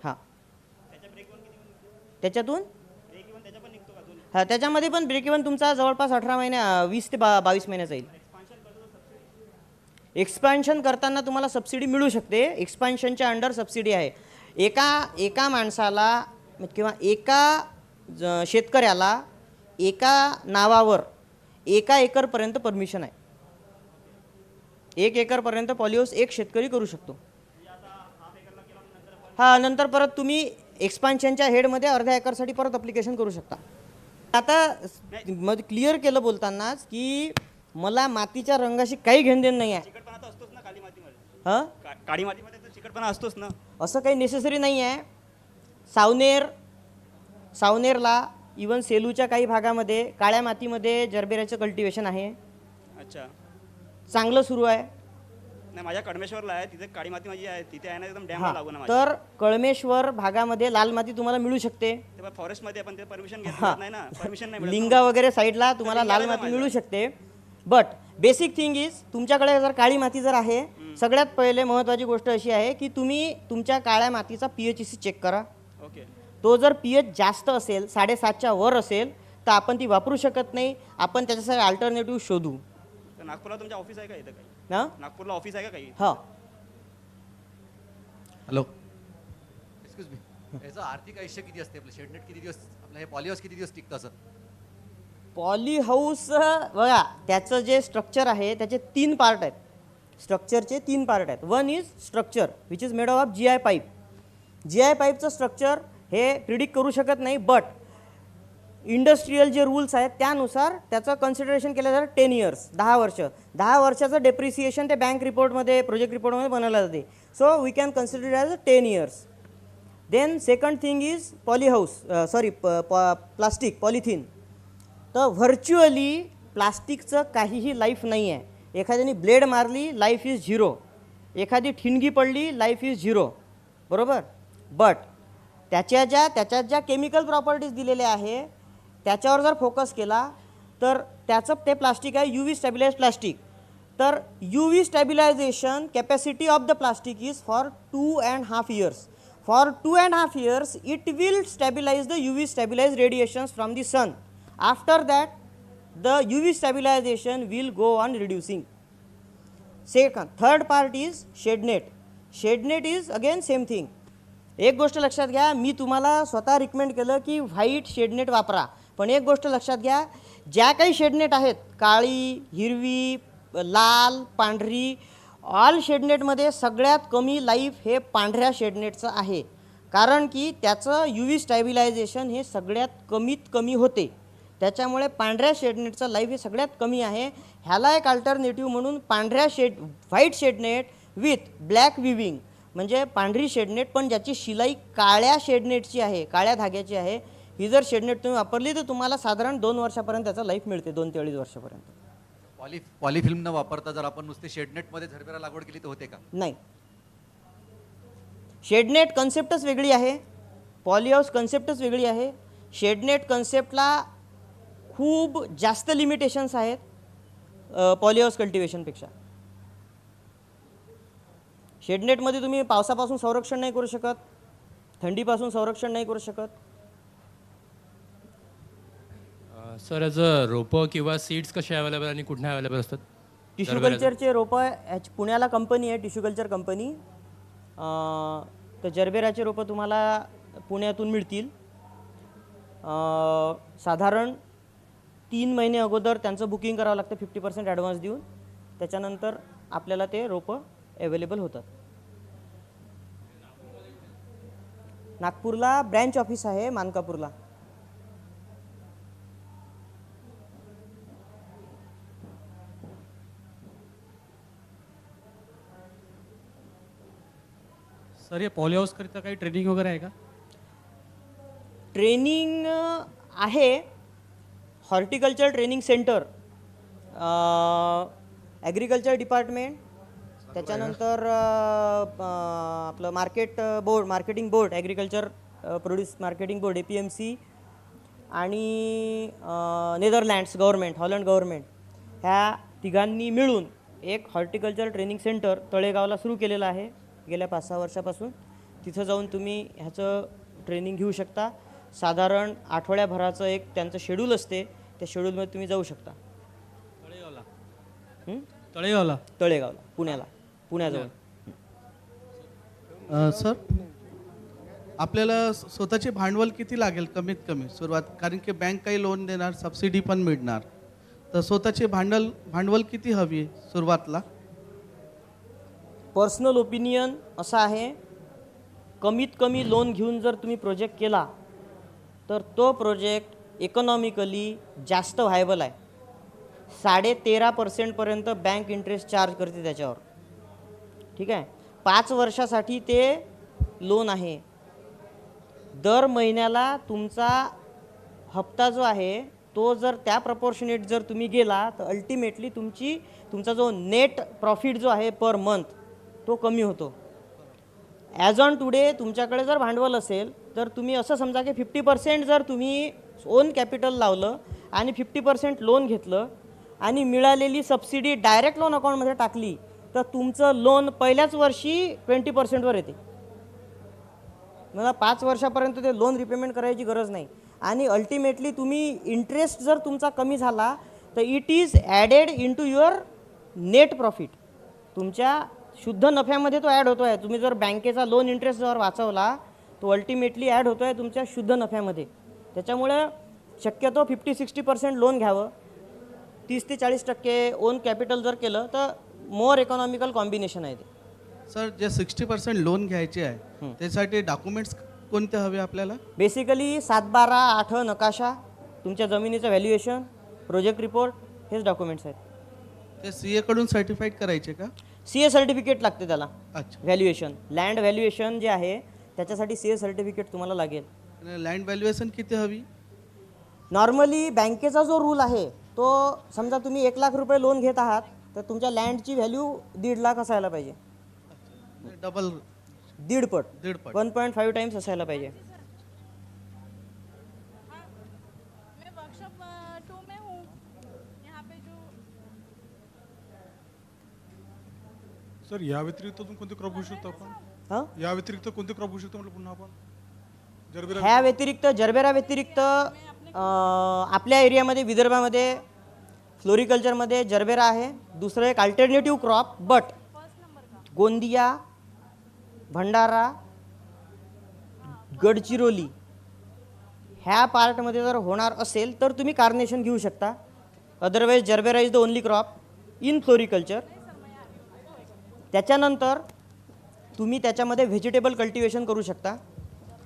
हां, त्याच्यातून हां, त्याच्यामध्ये पण ब्रेक इव्हन तुमचा जवळपास 20 ते 22 महिन्याचा येईल. एक्सपान्शन करताना तुम्हाला सबसिडी मिळू शकते. एक्सपान्शनच्या अंडर सबसिडी आहे. एका माणसाला किंवा एका शेतकऱ्याला एका नावावर 1 एकरपर्यंत परमिशन आहे. 1 एकरपर्यंत पॉलीहाऊस एक शेतकरी करू शकतो. हा, नंतर परत तुम्ही एक्सपान्शनच्या हेडमध्ये अर्ध्या एकरसाठी परत अप्लिकेशन करू शकता. आता मग क्लिअर केलं बोलतानाच की मला मातीच्या रंगाशी काही घेणदेण नाही आहे. चिकटपणा तर असतोच ना काळी मातीमध्ये. हां, काळी मातीमध्ये तर चिकटपणा असतोच ना. असं काही नेसेसरी नाही आहे. सावनेरला इवन सेलूच्या काही भागामध्ये काळ्या मातीमध्ये जरबेराचं कल्टिवेशन आहे, अच्छा. चांगलं सुरू आहे. नाही, माझ्या कडमेश्वरला आहे, तिथे काळी माती माझी आहे, तिथे आहे ना एकदम डॅमला हां, लागू ना माझ्या. तर कळमेश्वर भागामध्ये लाल माती तुम्हाला मिळू शकते. ते फॉरेस्टमध्ये आपण ते परमिशन घेत हां, नाही ना, परमिशन नाही मिळत. लिंगा वगैरे साईडला तुम्हाला लिंगाला लाल नाही माती माझं. मिळू शकते. बट बेसिक थिंग इज तुमच्याकडे जर काळी माती जर आहे, सगळ्यात पहिले महत्त्वाची गोष्ट अशी आहे की तुम्ही तुमच्या काळ्या मातीचा pH चेक करा. ओके. तो जर pH जास्त असेल, 7.5च्या वर असेल, तर आपण ती वापरू शकत नाही. आपण त्याच्यासाठी अल्टरनेटिव्ह शोधू. तर नागपूरला तुमच्या ऑफिस आहे का इथं काही? ना नागपूरला ऑफिस आहे का काही? हा, हॅलो, एक्सक्यूज मी, याचं आर्थिक आयुष्य किती असते? आपलं शेडनेट किती दिवस, आपलं हे पॉलीहाऊस किती दिवस टिकतं असं? पॉली हाऊस बघा, त्याचं जे स्ट्रक्चर आहे त्याचे 3 पार्ट आहेत. स्ट्रक्चरचे 3 पार्ट आहेत. One is structure which is made of GI pipe. GI पाईपचं स्ट्रक्चर हे प्रिडिक्ट करू शकत नाही, बट इंडस्ट्रीयल जे रूल्स आहेत त्यानुसार त्याचं कन्सिडरेशन केलं जातं 10 इयर्स, 10 वर्ष. 10 वर्षाचं डेप्रिसिएशन ते बँक रिपोर्टमध्ये, प्रोजेक्ट रिपोर्टमध्ये बनवलं जाते. So we can consider as 10 years. Then second thing is plastic, polythene. तर व्हर्च्युअली प्लास्टिकचं काहीही लाईफ नाही आहे. एखाद्याने ब्लेड मारली, लाईफ इज 0. एखादी ठिणगी पडली, लाईफ इज 0. बरोबर. बट त्याच्यात ज्या केमिकल प्रॉपर्टीज दिलेल्या आहे त्याच्यावर जर फोकस केला तर त्याचं ते प्लास्टिक आहे UV स्टॅबिलाइज प्लास्टिक. तर UV stabilisation capacity of the plastic is for 2.5 years. For 2.5 years, it will stabilize the UV stabilized radiations from the sun. After that, the UV stabilization will go on reducing. Second, third part is shade net. Shade net is again same thing. एक गोष्ट लक्षात घ्या, मी तुम्हाला स्वतः recommend केलं की white shade net वापरा, पण एक गोष्ट लक्षात घ्या, ज्या काही शेडनेट आहेत, काळी, हिरवी, लाल, पांढरी, ऑल शेडनेटमध्ये सगळ्यात कमी लाईफ हे पांढऱ्या शेडनेटचं आहे. कारण की त्याचं UV स्टॅबिलायझेशन हे सगळ्यात कमीत कमी होते. त्याच्यामुळे पांढऱ्या शेडनेटचं लाईफ हे सगळ्यात कमी आहे. ह्याला एक अल्टरनेटिव्ह म्हणून white shade net with black viewing, म्हणजे पांढरी शेडनेट पण ज्याची शिलाई काळ्या शेडनेटची आहे, काळ्या धाग्याची आहे. ही जर शेडनेट तुम्ही वापरली तर तुम्हाला साधारण 2 वर्षापर्यंत त्याचा लाईफ मिळते, 2 ते 2.5 वर्षापर्यंत. पॉलीफिल्म न वापरता जर आपण नुसते शेडनेटमध्ये झरबेरा लागवड केली तर होते का? नाही, शेडनेट कन्सेप्टच वेगळी आहे, पॉलीहाऊस कन्सेप्टच वेगळी आहे. शेडनेट कन्सेप्टला खूप जास्त लिमिटेशन्स आहेत पॉलीहाऊस कल्टिवेशनपेक्षा. शेडनेटमध्ये तुम्ही पावसापासून संरक्षण नाही करू शकत, थंडीपासून संरक्षण नाही करू शकत. सर, याचं रोपं किंवा सीड्स कसे अवेलेबल आणि कुठे अवेलेबल असतात? टिश्यू कल्चरचे रोपं पुण्याला कंपनी आहे, टिश्यू कल्चर कंपनी. तर जरबेराचे रोपं तुम्हाला पुण्यातून मिळतील. साधारण 3 महिने अगोदर त्यांचं बुकिंग करावं लागतं 50% ॲडव्हान्स देऊन. त्याच्यानंतर आपल्याला ते रोपं अवेलेबल होतात. नागपूरला ब्रँच ऑफिस आहे, मानकापूरला. सर, हे पॉलीहाऊस करिता काही ट्रेनिंग वगैरे आहे का? ट्रेनिंग आहे, horticulture training centre, agriculture department, त्याच्यानंतर आपलं marketing board, agriculture produce marketing board APMC, आणि नेदरलँड्स गव्हर्मेंट, हॉलंड गव्हर्मेंट, ह्या तिघांनी मिळून एक हॉर्टिकल्चर ट्रेनिंग सेंटर तळेगावला सुरू केलेलं आहे गेल्या 5-6 वर्षापासून. तिथं जाऊन तुम्ही ह्याचं ट्रेनिंग घेऊ शकता. साधारण आठवड्याभराचं एक त्यांचं शेड्यूल असते, त्या शेड्यूलमध्ये तुम्ही जाऊ शकता. तळेगावला तळेगावला, पुण्याजवळ. सर, आपल्याला स्वतःचे भांडवल किती लागेल कमीत कमी सुरुवात, कारण की बँक काही लोन देणार, सबसिडी पण मिळणार, तर स्वतःचे भांडवल किती हवी आहे सुरुवातला? पर्सनल ओपिनियन असं आहे, कमीत कमी लोन घेऊन जर तुम्ही प्रोजेक्ट केला तर तो प्रोजेक्ट इकॉनॉमिकली जास्त व्हायबल आहे. 13.5% बँक इंटरेस्ट चार्ज करते त्याच्यावर. ठीक आहे, 5 वर्षासाठी ते लोन आहे. दर महिन्याला तुमचा हप्ता जो आहे तो जर त्या प्रपोर्शनेट जर तुम्ही गेला तर अल्टिमेटली तुमचा जो नेट प्रॉफिट जो आहे पर मंथ तो कमी होतो. ॲज ऑन टुडे तुमच्याकडे जर भांडवल असेल तर तुम्ही असं समजा की 50% जर तुम्ही ओन कॅपिटल लावलं आणि 50% लोन घेतलं आणि मिळालेली सबसिडी डायरेक्ट लोन अकाउंटमध्ये टाकली तर तुमचं लोन पहिल्याच वर्षी 20%वर येते. मला 5 वर्षापर्यंत ते लोन रिपेमेंट करायची गरज नाही. आणि अल्टिमेटली तुम्ही इंटरेस्ट जर तुमचा कमी झाला तर it is added in to your net profit. तुमच्या शुद्ध नफ्यामध्ये तो ॲड होतो आहे. तुम्ही जर बँकेचा लोन इंटरेस्ट जर वाचवला तो अल्टिमेटली ॲड होतो आहे तुमच्या शुद्ध नफ्यामध्ये. त्याच्यामुळे शक्यतो 50-60% लोन घ्यावं, 30 ते 40% ओन कॅपिटल जर केलं तर मोर इकॉनॉमिकल कॉम्बिनेशन आहे ते. सर, जे 60% लोन घ्यायचे आहे त्यासाठी डॉक्युमेंट्स कोणते हवे आपल्याला? बेसिकली 7/12/8 नकाशा, तुमच्या जमिनीचं व्हॅल्युएशन, प्रोजेक्ट रिपोर्ट, हेच डॉक्युमेंट्स आहेत. ते CA कडून सर्टिफाईड करायचे का? CA सर्टिफिकेट लागते त्याला. अच्छा. व्हॅल्युएशन, लँड व्हॅल्युएशन जे आहे त्याच्यासाठी CA सर्टिफिकेट तुम्हाला लागेल. लँड व्हॅल्युएशन किती हवी? नॉर्मली बँकेचा जो रूल आहे तो समजा तुम्ही 1 लाख रुपये लोन घेत आहात तर तुमच्या लँडची व्हॅल्यू 1.5 लाख असायला पाहिजे. डबल, 1.5 पट, 1.5 पट. 1.5 टाइम्स असायला पाहिजे. मैं वर्कशॉप 2 में हूँ यहाँ पे जो. सर, या व्यतिरिक्त अजून कोणते क्रॉप घेऊ शकतो आपण? हां, या व्यतिरिक्त कोणते क्रॉप घेऊ शकतो म्हटलं पुन्हा आपण? जरबेरा ह्या व्यतिरिक्त जरबेरा व्यतिरिक्त आपल्या एरियामध्ये विदर्भामध्ये फ्लोरिकल्चरमध्ये जरबेरा आहे. दुसरं एक alternative crop but Gondia, Bhandara, Gadchiroli ह्या पार्टमध्ये जर होणार असेल तर तुम्ही कार्नेशन घेऊ शकता. Otherwise gerbera is the only crop in floriculture. त्याच्यानंतर तुम्ही त्याच्यामध्ये व्हेजिटेबल कल्टिवेशन करू शकता.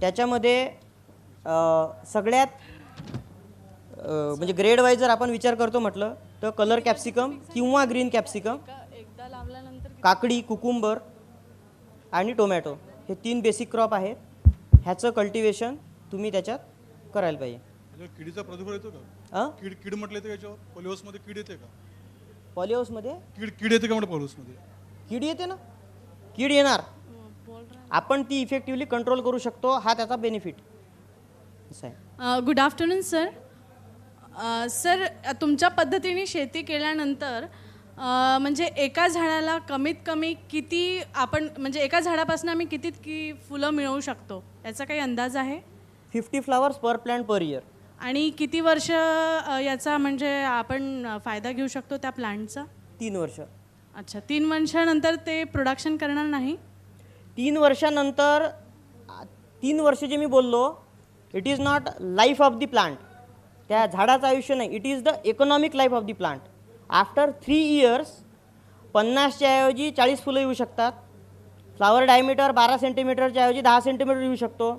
त्याच्यामध्ये सगळ्यात म्हणजे ग्रेड वाईज जर आपण विचार करतो म्हटलं तर कलर कॅप्सिकम किंवा ग्रीन कॅप्सिकम, एकदा लावल्यानंतर काकडी, कुकुंबर आणि टोमॅटो हे 3 बेसिक क्रॉप आहेत. ह्याचं कल्टिवेशन तुम्ही त्याच्यात करायला पाहिजे. म्हणजे किडीचा प्रादुर्भाव येतो का? कीड म्हटलं येते का याच्यावर? पॉलिहाऊसमध्ये कीड येते का? पॉलिहाऊसमध्ये कीड येते का म्हटलं पॉलिहाऊसमध्ये? कीड येते ना, कीड येणार. आपण ती इफेक्टिव्हली कंट्रोल करू शकतो, हा त्याचा बेनिफिट असं आहे. Good afternoon sir. सर, तुमच्या पद्धतीने शेती केल्यानंतर म्हणजे एका झाडाला कमीत कमी किती आपण म्हणजे एका झाडापासून आम्ही किती फुलं मिळवू शकतो याचा काही अंदाज आहे? 50 फ्लावर्स पर प्लांट पर इयर. आणि किती वर्ष याचा म्हणजे आपण फायदा घेऊ शकतो त्या प्लांटचा? 3 वर्ष. अच्छा, 3 वर्षानंतर ते प्रोडक्शन करणार नाही? 3 वर्षानंतर 3 वर्ष जे मी बोललो it is not life of the plant. त्या झाडाचं आयुष्य नाही, it is the economic life of the plant. After 3 years 50च्या ऐवजी 40 फुलं येऊ शकतात. फ्लावर डायमीटर 12 सेंटीमीटरच्या ऐवजी 10 सेंटीमीटर येऊ शकतो.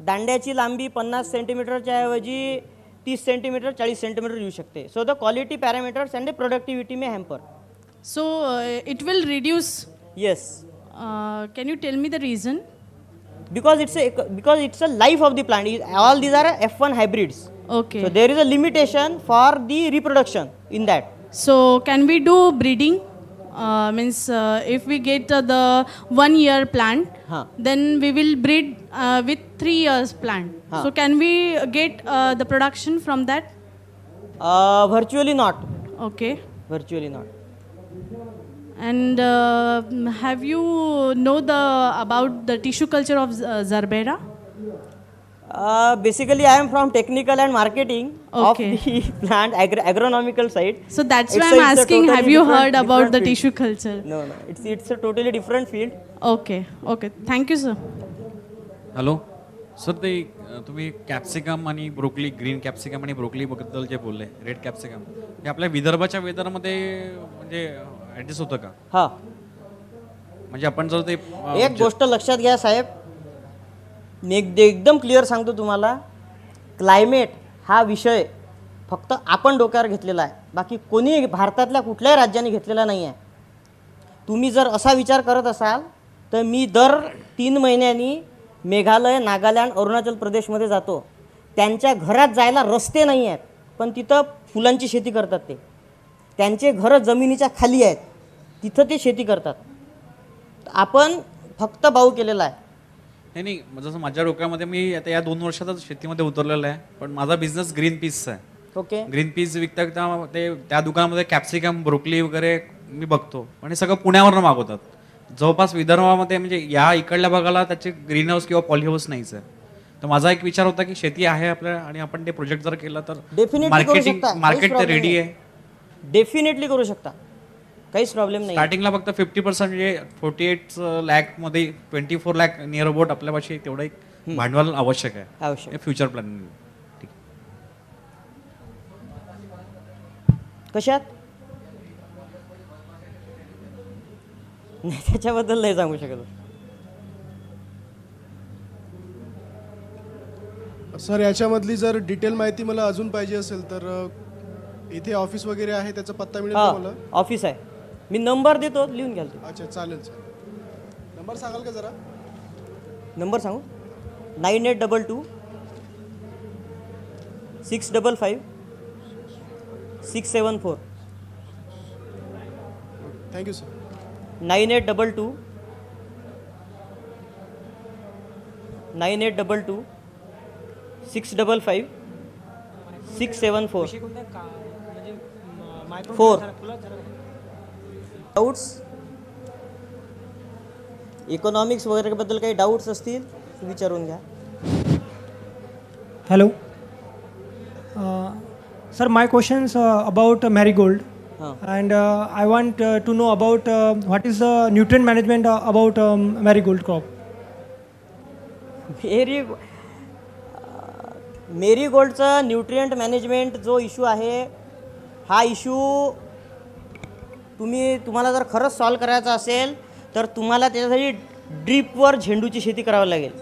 दांड्याची लांबी 50 सेंटीमीटरच्या ऐवजी 30 सेंटीमीटर 40 सेंटीमीटर येऊ शकते. So the quality parameters and the productivity may hamper. So it will reduce. Yes. Can you tell me the reason? Because it's a life of the plant. All these are F1 hybrids. Okay. So there is a limitation for the reproduction in that. So can we do breeding? Means if we get the 1 year plant, then we will breed with 3 years plant. So can we get the production from that? Virtually not. Okay. Virtually not. And have you know about the tissue culture of Zarbera? Basically, I am from technical and marketing of the plant agronomical side. So that's why I'm asking. Have you heard about the tissue culture? No. It's a totally different field. Okay. Thank you, sir. Hello sir ते तुम्ही capsicum आणि broccoli, green capsicum आणि broccoli बद्दल जे बोलले, red capsicum, हे आपल्या विदर्भाच्या वेदरमध्ये म्हणजे ॲडजस्ट होतं का? हा, म्हणजे आपण जर ते एक गोष्ट लक्षात घ्या साहेब, मी एकदम क्लिअर सांगतो तुम्हाला, क्लायमेट हा विषय फक्त आपण डोक्यावर घेतलेला आहे, बाकी कोणी भारतातल्या कुठल्याही राज्याने घेतलेला नाही आहे. तुम्ही जर असा विचार करत असाल तर मी दर 3 महिन्यांनी मेघालय, नागालँड, अरुणाचल प्रदेशमध्ये जातो. त्यांच्या घरात जायला रस्ते नाही आहेत, पण तिथं फुलांची शेती करतात. ते त्यांचे घरं जमिनीच्या खाली आहेत, तिथं ते शेती करतात. आपण फक्त बाऊ केलेला आहे. नाही, जसं माझ्या डोक्यामध्ये मी आता या 2 वर्षातच शेतीमध्ये उतरलेलं आहे, पण माझा बिझनेस ग्रीन पीसचा आहे. ओके, ग्रीन पीस विकता विकता ते त्या दुकानामध्ये कॅप्सिकम, ब्रोकली वगैरे मी बघतो, आणि सगळं पुण्यावरनं मागवतात. जवळपास विदर्भामध्ये म्हणजे या इकडल्या भागाला त्याचे ग्रीन हाऊस किंवा पॉली हाऊस नाहीच आहे. तर माझा एक विचार होता की शेती आहे आपल्या, आणि आपण ते प्रोजेक्ट जर केला तर डेफिनेटली करू शकता. मार्केट तर रेडी आहे. डेफिनेटली करू शकता, काहीच प्रॉब्लेम नाही. स्टार्टिंगला फक्त 50% म्हणजे 48 लाखमध्ये 24 लाख नियर अबाउट आपल्यापाशी तेवढं एक भांडवल आवश्यक आहे आवश्यक. Future planning. ठीक. कशात नाही, त्याच्याबद्दल नाही सांगू शकत. सर याच्यामधली जर डिटेल माहिती मला अजून पाहिजे असेल तर इथे ऑफिस वगैरे आहे, त्याचा पत्ता मिळेल का मला? हा, ऑफिस आहे, मी नंबर देतो, लिहून घ्याल तुम्ही. अच्छा चालेल सर. नंबर सांगाल का जरा? नंबर सांगू? 9822 655 674. Thank you sir. 9822 655 674. 4 डाऊट्स, इकॉनॉमिक्स वगैरे बद्दल काही डाऊट्स असतील विचारून घ्या. Hello. Sir, my questions about marigold, and I want to know about what is the nutrient management about marigold crop. मेरीगोल्डचं न्यूट्रिएंट मॅनेजमेंट जो इश्यू आहे, हा इश्यू तुम्हाला जर खरंच सॉल्व करायचा असेल तर तुम्हाला त्याच्यासाठी ड्रीपवर झेंडूची शेती करावी लागेल.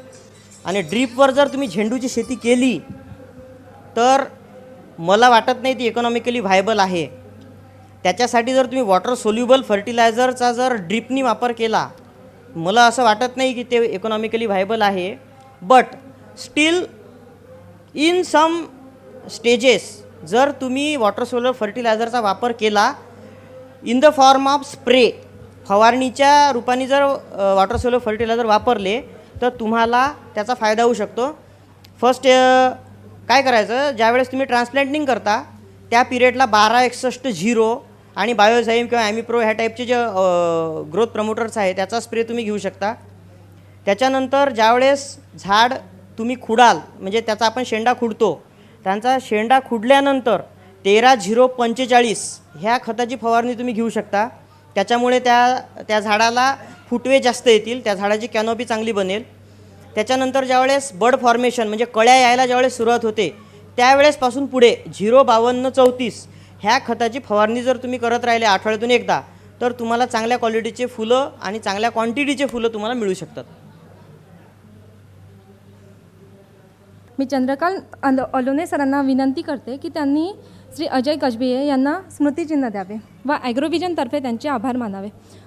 आणि ड्रीपवर जर तुम्ही झेंडूची शेती केली तर मला वाटत नाही ती इकॉनॉमिकली व्हायबल आहे. त्याच्यासाठी जर तुम्ही वॉटर सोल्युबल फर्टिलायझरचा जर ड्रीपनी वापर केला, मला असं वाटत नाही की ते इकॉनॉमिकली व्हायबल आहे. But still in some stages जर तुम्ही वॉटर सोल्युबल फर्टिलायझरचा वापर केला in the form of spray, फवारणीच्या रूपाने जर वॉटर सोल्युबल फर्टिलायझर वापरले तर तुम्हाला त्याचा फायदा होऊ शकतो. फर्स्ट काय करायचं, ज्यावेळेस तुम्ही ट्रान्सप्लांटिंग करता त्या पिरियडला 1261-0 आणि बायोझाईम किंवा ॲमिप्रो ह्या टाईपचे जे ग्रोथ प्रमोटर्स आहे त्याचा स्प्रे तुम्ही घेऊ शकता. त्याच्यानंतर ज्यावेळेस झाड तुम्ही खुडाल, म्हणजे त्याचा आपण शेंडा खुडतो, त्यांचा शेंडा खुडल्यानंतर 13-0-45 ह्या खताची फवारणी तुम्ही घेऊ शकता. त्याच्यामुळे त्या झाडाला फुटवे जास्त येतील, त्या झाडाची कॅनोपी चांगली बनेल. त्याच्यानंतर ज्यावेळेस बड फॉर्मेशन म्हणजे कळ्या यायला ज्यावेळेस सुरुवात होते त्यावेळेसपासून पुढे 0-52-34 ह्या खताची फवारणी जर तुम्ही करत राहिले आठवड्यातून एकदा, तर तुम्हाला चांगल्या क्वालिटीचे फुलं आणि चांगल्या क्वांटिटीचे फुलं तुम्हाला मिळू शकतात. मी चंद्रकांत अलोने सरांना विनंती करते की त्यांनी श्री अजय कजबिये यांना स्मृतिचिन्ह द्यावे व ॲग्रोव्हिजनतर्फे त्यांचे आभार मानावे.